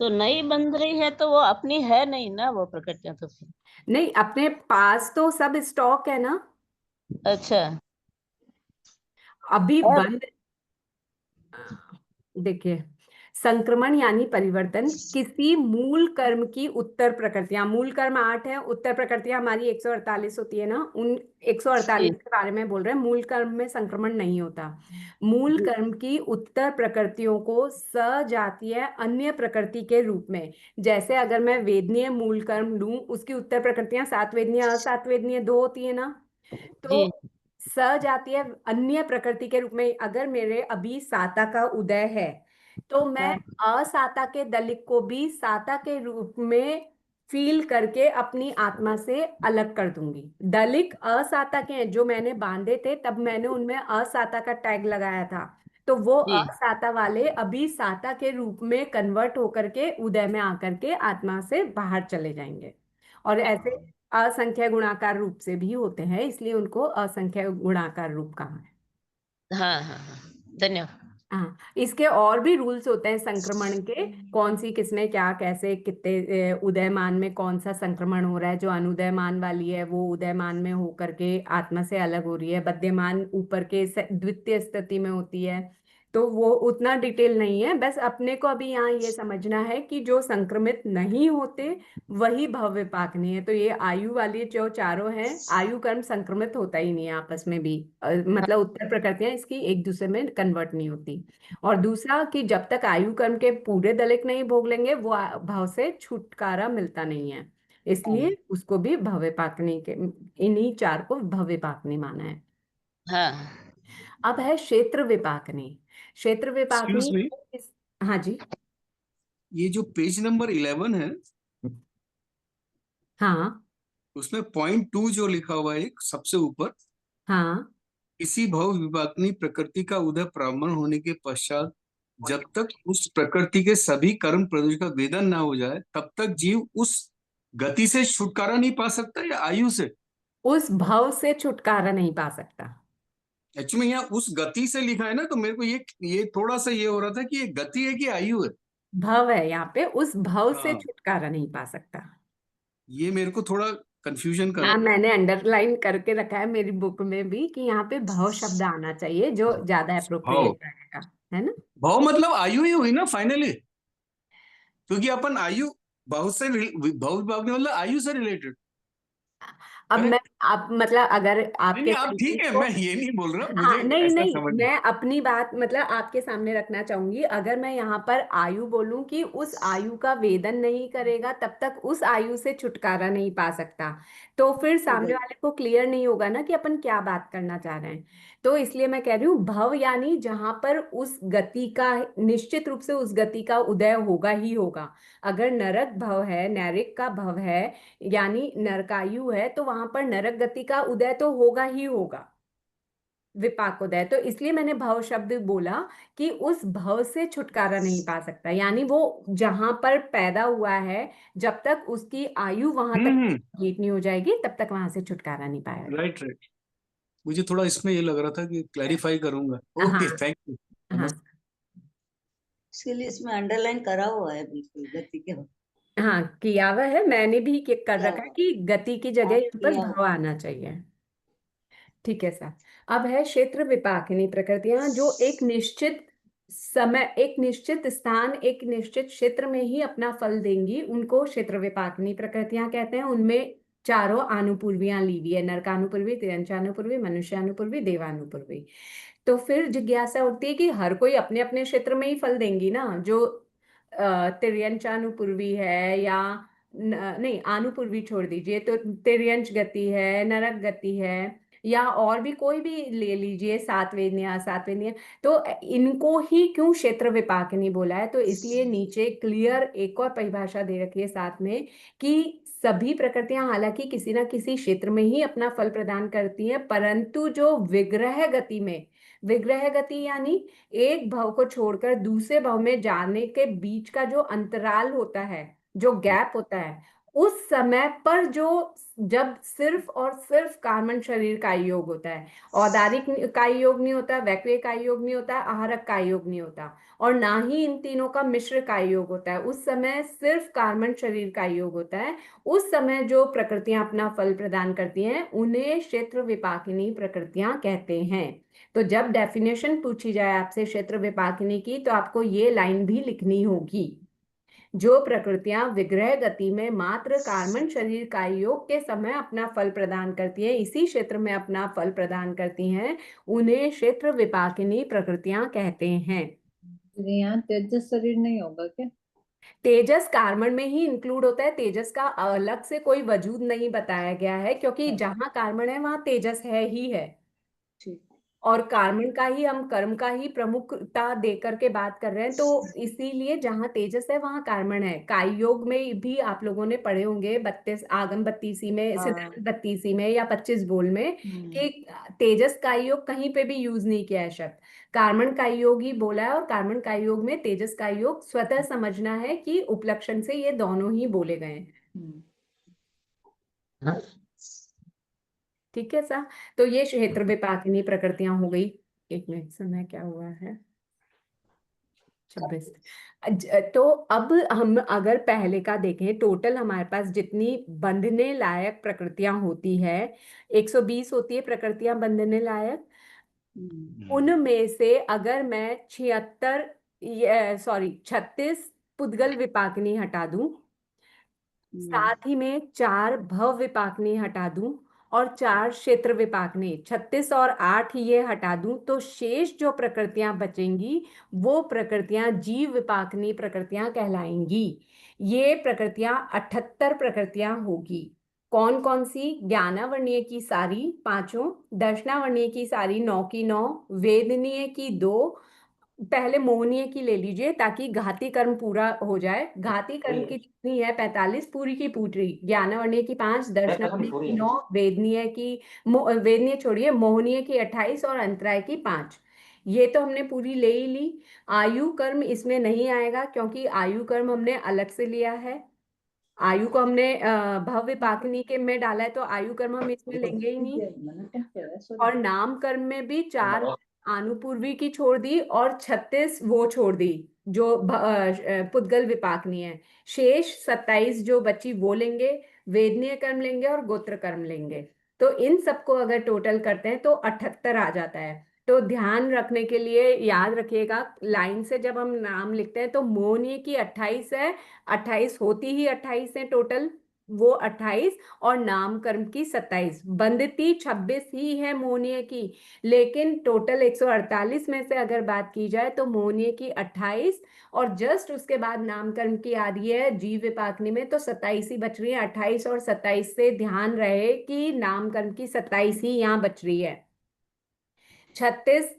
तो नहीं बंध रही है तो वो अपनी है नहीं ना, वो प्रकृतियां तो नहीं, अपने पास तो सब स्टॉक है ना। अच्छा, अभी बंद, देखिए संक्रमण यानी परिवर्तन, किसी मूल कर्म की उत्तर प्रकृतियां, मूल कर्म 8 है, उत्तर प्रकृतियां हमारी 148 होती है ना, उन 148 के बारे में बोल रहे हैं। मूल कर्म में संक्रमण नहीं होता। मूल कर्म की उत्तर प्रकृतियों को सजातीय अन्य प्रकृति के रूप में, जैसे अगर मैं वेदनीय मूल कर्म लूं, उसकी उत्तर प्रकृतियां सातवेदनीय असातवेदनीय 2 होती है ना, तो सजातीय अन्य प्रकृति के रूप में अगर मेरे अभी साता का उदय है, तो मैं असाता के दलिक को भी साता के रूप में फील करके अपनी आत्मा से अलग कर दूंगी। दलिक असाता के हैं, जो मैंने बांधे थे तब मैंने उनमें असाता का टैग लगाया था, तो वो असाता वाले अभी साता के रूप में कन्वर्ट होकर के उदय में आकर के आत्मा से बाहर चले जाएंगे। और ऐसे असंख्य गुणाकार रूप से भी होते हैं, इसलिए उनको असंख्य गुणाकार रूप कहा है। हाँ हाँ हाँ, धन्यवाद। हाँ, इसके और भी रूल्स होते हैं संक्रमण के, कौन सी किसमें क्या कैसे कितने उदयमान में कौन सा संक्रमण हो रहा है। जो अनुदयमान वाली है वो उदयमान में होकर के आत्मा से अलग हो रही है, बद्यमान ऊपर के द्वितीय स्थिति में होती है, तो वो उतना डिटेल नहीं है। बस अपने को अभी यहाँ ये समझना है कि जो संक्रमित नहीं होते वही भव्य पाक नहीं है। तो ये आयु वाली जो चारों हैं, आयु कर्म संक्रमित होता ही नहीं है आपस में भी, मतलब उत्तर प्रकृतियां इसकी एक दूसरे में कन्वर्ट नहीं होती। और दूसरा कि जब तक आयु कर्म के पूरे दलिक नहीं भोग लेंगे वो भाव से छुटकारा मिलता नहीं है, इसलिए उसको भी भव्य पाकनी के, इन्हीं चार को भव्य पाकनी माना है। हाँ, अब है क्षेत्र विपाकनी। क्षेत्र विपाकनी, हाँ जी, ये जो पेज नंबर 11 है, हाँ, उसमें पॉइंट 2 जो लिखा हुआ है एक सबसे ऊपर, हाँ, इसी भव विपाकनी प्रकृति का उदय प्रारंभ होने के पश्चात जब तक उस प्रकृति के सभी कर्म प्रदोष का वेदन ना हो जाए तब तक जीव उस गति से छुटकारा नहीं पा सकता या आयु से? उस भव से छुटकारा नहीं पा सकता। एक्चुअली यहाँ उस गति से लिखा है ना, तो मेरे को ये थोड़ा सा ये हो रहा था कि ये गति है कि आयु है? भव है यहाँ पे, उस भव से हाँ, छुटकारा नहीं पा सकता। ये मेरे को थोड़ा कंफ्यूजन कर हाँ, मैंने अंडरलाइन करके रखा है मेरी बुक में भी कि यहाँ पे भव शब्द आना चाहिए, जो ज्यादा भाव अप्रोप्रिएट रहेगा, है ना। भाव मतलब आयु ही हुई ना फाइनली, क्योंकि अपन आयु भाव से भाव विभाग मतलब आयु से रिलेटेड। अब मैं, आप मतलब अगर आपके आप ठीक है, मैं ये नहीं बोल रहा, हाँ, मुझे नहीं ऐसा नहीं, समझ। मैं अपनी बात मतलब आपके सामने रखना चाहूंगी। अगर मैं यहाँ पर आयु बोलूं कि उस आयु का वेदन नहीं करेगा तब तक उस आयु से छुटकारा नहीं पा सकता, तो फिर सामने वाले को क्लियर नहीं होगा ना कि अपन क्या बात करना चाह रहे हैं। तो इसलिए मैं कह रही हूँ भव यानी जहां पर उस गति का, निश्चित रूप से उस गति का उदय होगा ही होगा। अगर नरक भव है, नैरिक का भव है, यानी नरकायु है, तो वहां पर नरक गति का उदय तो होगा ही होगा, विपाकोदय। तो इसलिए मैंने भव शब्द बोला कि उस भव से छुटकारा नहीं पा सकता, यानी वो जहां पर पैदा हुआ है जब तक उसकी आयु वहां तक कंप्लीट नहीं हो जाएगी तब तक वहां से छुटकारा नहीं पाएगा। राइट राइट, मुझे थोड़ा इसमें ये लग रहा था कि क्लैरिफाई करूंगा। Okay, thank you. हाँ, इसके लिए इसमें अंडरलाइन करा हुआ है बिल्कुल गति के। हाँ, किया हुआ है, मैंने भी कर रखा है कि गति की जगह यहाँ पर किया। भव आना चाहिए। ठीक है सर। अब है क्षेत्र विपाकिनी प्रकृतियां, जो एक निश्चित समय, एक निश्चित स्थान, एक निश्चित क्षेत्र में ही अपना फल देंगी, उनको क्षेत्र विपाकिनी प्रकृतियां कहते हैं। उनमें चारों आनुपूर्वियां ली हुई है, नरकानुपूर्वी, तिर्यंचानुपूर्वी, मनुष्यानुपूर्वी, देवानुपूर्वी। तो फिर जिज्ञासा उठती है कि हर कोई अपने अपने क्षेत्र में ही फल देंगी ना, जो तिर्यंचानुपूर्वी है या नहीं, आनुपूर्वी छोड़ दीजिए, तो तिर्यंच गति है, नरक गति है, या और भी कोई भी ले लीजिए, सातवेदनीय, सातवेदनीय, तो इनको ही क्यों क्षेत्र विपाकिनी बोला है? तो इसलिए नीचे क्लियर एक और परिभाषा दे रखी है साथ में कि सभी प्रकृतियां हालांकि किसी ना किसी क्षेत्र में ही अपना फल प्रदान करती हैं, परंतु जो विग्रह गति में, विग्रह गति यानी एक भव को छोड़कर दूसरे भव में जाने के बीच का जो अंतराल होता है, जो गैप होता है, उस समय पर जो, जब सिर्फ और सिर्फ कार्बन शरीर का ही योग होता है, औदारिक का ही योग नहीं होता, वैक्रिय का ही योग नहीं होता, आहारक का ही योग नहीं होता, और ना ही इन तीनों का मिश्र का ही योग होता है। उस समय सिर्फ कार्बन शरीर का ही योग होता है। उस समय जो प्रकृतियां अपना फल प्रदान करती हैं उन्हें क्षेत्र विपाकिनी प्रकृतियां कहते हैं। तो जब डेफिनेशन पूछी जाए आपसे क्षेत्र विपाकिनी की, तो आपको ये लाइन भी लिखनी होगी, जो प्रकृतियां विग्रह गति में मात्र कार्बन शरीर का योग के समय अपना फल प्रदान करती है, इसी क्षेत्र में अपना फल प्रदान करती हैं, उन्हें क्षेत्र विपाकिनी प्रकृतियां कहते हैं। यहाँ तेजस शरीर नहीं होगा क्या? तेजस कार्बन में ही इंक्लूड होता है, तेजस का अलग से कोई वजूद नहीं बताया गया है, क्योंकि जहां कार्बन है वहां तेजस है ही है। और कार्बन का ही हम कर्म का ही प्रमुखता दे करके बात कर रहे हैं, तो इसीलिए जहां तेजस है वहां कार्बन है। काय योग में भी आप लोगों ने पढ़े होंगे 32 आगम 32 में, सिद्धांत 32 में या 25 बोल में, कि तेजस काय योग कहीं पे भी यूज नहीं किया है शब्द, कार्बन काय योग ही बोला है। और कार्बन काय योग में तेजस काय योग स्वतः समझना है कि उपलक्षण से ये दोनों ही बोले गए हैं। ठीक है सा। तो ये क्षेत्र विपाकिनी प्रकृतियां हो गई। एक मिनट, समय क्या हुआ है? 26। तो अब हम अगर पहले का देखें, टोटल हमारे पास जितनी बंधने लायक प्रकृतियां होती है 120 होती है प्रकृतियां बंधने लायक। उनमें से अगर मैं 36 पुद्गल विपाकिनी हटा दूं, साथ ही में 4 भव विपाकनी हटा दूं और 4 क्षेत्र विपाकनी, 36 और 8 ये हटा दूं, तो शेष जो प्रकृतियां बचेंगी वो प्रकृतियां जीव विपाकनी प्रकृतियां कहलाएंगी। ये प्रकृतियां 78 प्रकृतियां होगी। कौन कौन सी? ज्ञानावर्णीय की सारी पांचों, दर्शनावर्णीय की सारी 9 की 9, वेदनीय की 2, पहले मोहनीय की ले लीजिए ताकि घाती कर्म पूरा हो जाए। घाती कर्म की कितनी है? 45 पूरी की पूरी। ज्ञानावर्णीय की 5, दर्शनावर्णीय की 9, वेदनीय की वेदनीय छोड़िए, मोहनीय की 28 और अंतराय की 5। ये तो हमने पूरी ले ही ली। आयु कर्म इसमें नहीं आएगा क्योंकि आयु कर्म हमने अलग से लिया है। आयु को हमने भव्य पाकनी के में डाला है, तो आयु कर्म हम इसमें लेंगे ही नहीं। और नाम कर्म में भी 4 आनुपूर्वी की छोड़ दी और 36 वो छोड़ दी जो पुद्गल विपाकनी है। शेष 27 जो बची वो लेंगे, वेदनीय कर्म लेंगे और गोत्र कर्म लेंगे। तो इन सबको अगर टोटल करते हैं तो 78 आ जाता है। तो ध्यान रखने के लिए याद रखिएगा, लाइन से जब हम नाम लिखते हैं तो मोहनीय की 28 है, 28 होती ही 28 है टोटल, वो 28, और नाम कर्म की 27, बंदती 26 ही है मोहनीय की। लेकिन टोटल 148 में से अगर बात की जाए तो मोहनीय की 28 और जस्ट उसके बाद नामकर्म की आ रही है जीव विपाकनी में, तो 27 ही बच रही है। 28 और 27 से ध्यान रहे कि नामकर्म की 27 ही यहाँ बच रही है। 36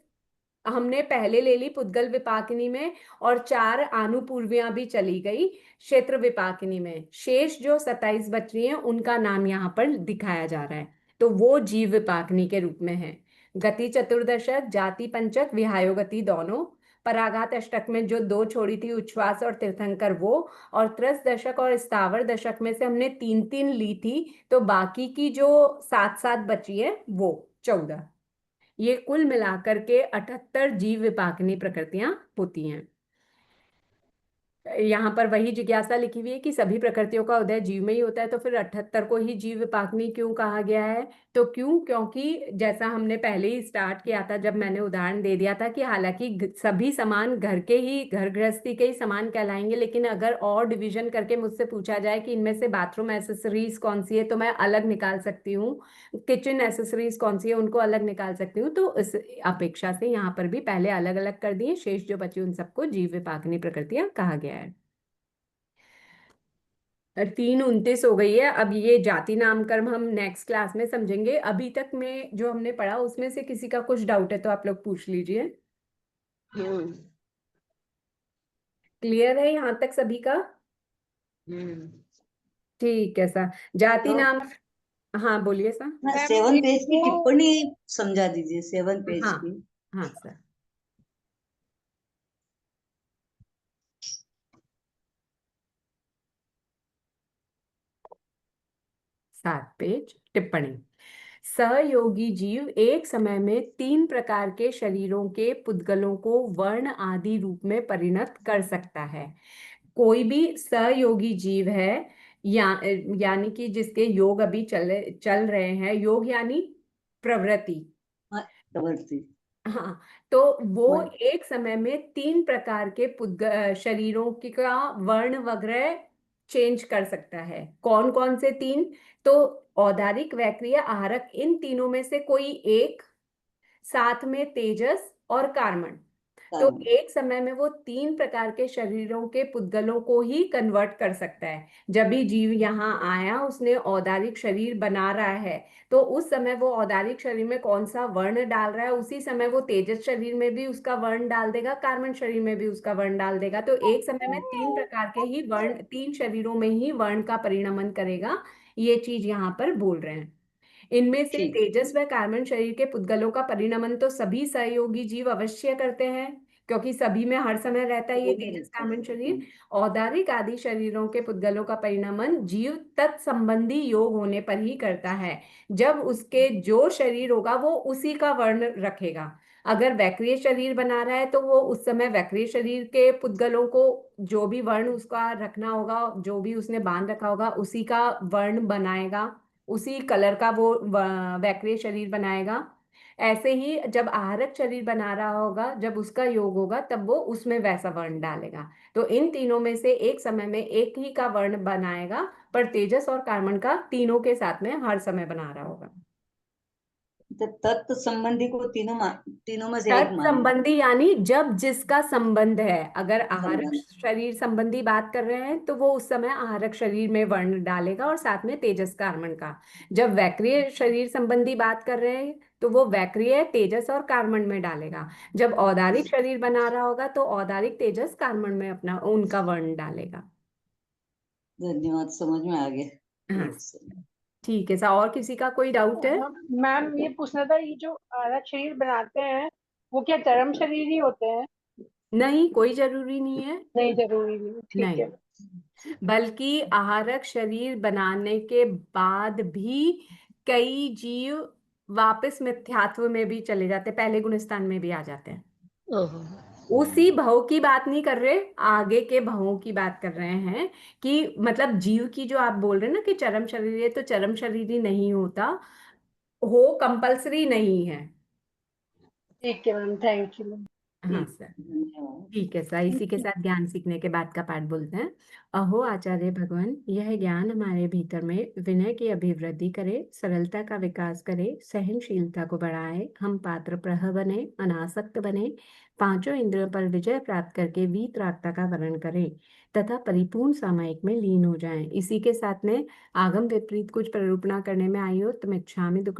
हमने पहले ले ली पुद्गल विपाकिनी में, और 4 आनुपूर्वियां भी चली गई क्षेत्र विपाकिनी में। शेष जो 27 बच रही हैं उनका नाम यहाँ पर दिखाया जा रहा है, तो वो जीव विपाकिनी के रूप में है। गति चतुर्दशक, जाति पंचक, विहायोगति दोनों, पराघात अष्टक में जो 2 छोड़ी थी उच्छ्वास और तीर्थंकर वो, और त्रस दशक और स्थावर दशक में से हमने 3-3 ली थी, तो बाकी की जो 7-7 बची है वो 14। ये कुल मिलाकर के 78 जीव विपाकिनी प्रकृतियां होती हैं। यहाँ पर वही जिज्ञासा लिखी हुई है कि सभी प्रकृतियों का उदय जीव में ही होता है, तो फिर 78 को ही जीव विपाकिनी क्यों कहा गया है? तो क्योंकि जैसा हमने पहले ही स्टार्ट किया था, जब मैंने उदाहरण दे दिया था कि हालांकि सभी समान घर के ही, घर गृहस्थी के ही समान कहलाएंगे, लेकिन अगर और डिवीजन करके मुझसे पूछा जाए कि इनमें से बाथरूम एसेसरीज कौन सी है, तो मैं अलग निकाल सकती हूँ, किचन एसेसरीज कौन सी है उनको अलग निकाल सकती हूँ। तो इस अपेक्षा से यहाँ पर भी पहले अलग अलग कर दिए, शेष जो बची उन सबको जीव विपाकिनी प्रकृतियां कहा गया है। 3:29 हो गई है। अब ये जाति नामकर्म हम नेक्स्ट क्लास में समझेंगे। अभी तक में जो हमने पढ़ा उसमें से किसी का कुछ डाउट है तो आप लोग पूछ लीजिए। क्लियर है यहाँ तक सभी का? ठीक है सर। जाति नाम, हाँ बोलिए सर। 7 पेज की टिप्पणी समझा दीजिए, 7 पेज हाँ की। हाँ सर। 7 पेज टिप्पणी। सहयोगी जीव एक समय में 3 प्रकार के शरीरों के पुद्गलों को वर्ण आदि रूप में परिणत कर सकता है। कोई भी सहयोगी जीव है यानी कि जिसके योग अभी चल रहे हैं, योग यानी प्रवृत्ति, प्रवृत्ति, हाँ, तो वो एक समय में 3 प्रकार के शरीरों का वर्ण वगैरह चेंज कर सकता है। कौन कौन से 3? तो औदारिक, वैक्रिय, आहारक, इन तीनों में से कोई एक, साथ में तेजस और कार्मण। तो एक समय में वो 3 प्रकार के शरीरों के पुद्गलों को ही कन्वर्ट कर सकता है। जब भी जीव यहाँ आया, उसने औदारिक शरीर बना रहा है, तो उस समय वो औदारिक शरीर में कौन सा वर्ण डाल रहा है, उसी समय वो तेजस शरीर में भी उसका वर्ण डाल देगा, कार्मण शरीर में भी उसका वर्ण डाल देगा। तो एक समय में 3 प्रकार के ही वर्ण, 3 शरीरों में ही वर्ण का परिणमन करेगा। ये चीज यहाँ पर बोल रहे हैं। इनमें से तेजस व कार्बन शरीर के पुद्गलों का परिणमन तो सभी सहयोगी जीव अवश्य करते हैं, क्योंकि सभी में हर समय रहता है ये तेजस कार्बन शरीर। औदारिक आदि शरीरों के पुद्गलों का परिणमन जीव तत्संबंधी योग होने पर ही करता है। जब उसके जो शरीर होगा वो उसी का वर्ण रखेगा। अगर वैक्रिय शरीर बना रहा है तो वो उस समय वैक्रिय शरीर के पुद्गलों को जो भी वर्ण उसका रखना होगा, जो भी उसने बांध रखा होगा, उसी का वर्ण बनाएगा, उसी कलर का वो वैक्रिय शरीर बनाएगा। ऐसे ही जब आहारक शरीर बना रहा होगा, जब उसका योग होगा, तब वो उसमें वैसा वर्ण डालेगा। तो इन तीनों में से एक समय में एक ही का वर्ण बनाएगा, पर तेजस और कार्बन का तीनों के साथ में हर समय बना रहा होगा। तत्व संबंधी को तीनों में से एक मानना। संबंधी यानी जब जिसका संबंध है। अगर आहारक शरीर संबंधी बात कर रहे हैं तो वो उस समय आहारक शरीर में वर्ण डालेगा और साथ में तेजस कार्बन का। जब वैक्रिय शरीर संबंधी बात कर रहे हैं तो वो वैक्रिय, तेजस और कार्बन में डालेगा। जब औदारिक शरीर बना रहा होगा तो औदारिक, तेजस, कार्बन में अपना उनका वर्ण डालेगा। धन्यवाद, समझ में आ गया। हाँ, ठीक है। और किसी का कोई डाउट है? मैम ये पूछना था, ये जो आहारक शरीर बनाते हैं वो क्या चरम शरीर ही होते हैं? नहीं, कोई जरूरी नहीं है। नहीं जरूरी नहीं, ठीक है। बल्कि आहारक शरीर बनाने के बाद भी कई जीव वापस मिथ्यात्व में भी चले जाते, पहले गुणस्थान में भी आ जाते हैं। उसी भव की बात नहीं कर रहे, आगे के भवों की बात कर रहे हैं। कि मतलब जीव की जो आप बोल रहे हैं ना कि चरम शरीर है, तो चरम शरीर ही नहीं होता, हो कंपल्सरी नहीं है। ठीक है मैम, थैंक यू मैम। हाँ सर, ठीक है सर। इसी के साथ ज्ञान सीखने के बाद का पाठ बोलते हैं। अहो आचार्य भगवान, यह ज्ञान हमारे भीतर में विनय की अभिवृद्धि करे, सरलता का विकास करे, सहनशीलता को बढ़ाए, हम पात्र प्रह बने, अनासक्त बने, 5 इंद्रियों पर विजय प्राप्त करके वीतरागता का वर्ण करें तथा परिपूर्ण सामायिक में लीन हो जाएं। इसी के साथ में आगम विपरीत कुछ प्ररूपणा करने में आई हो तो इच्छामि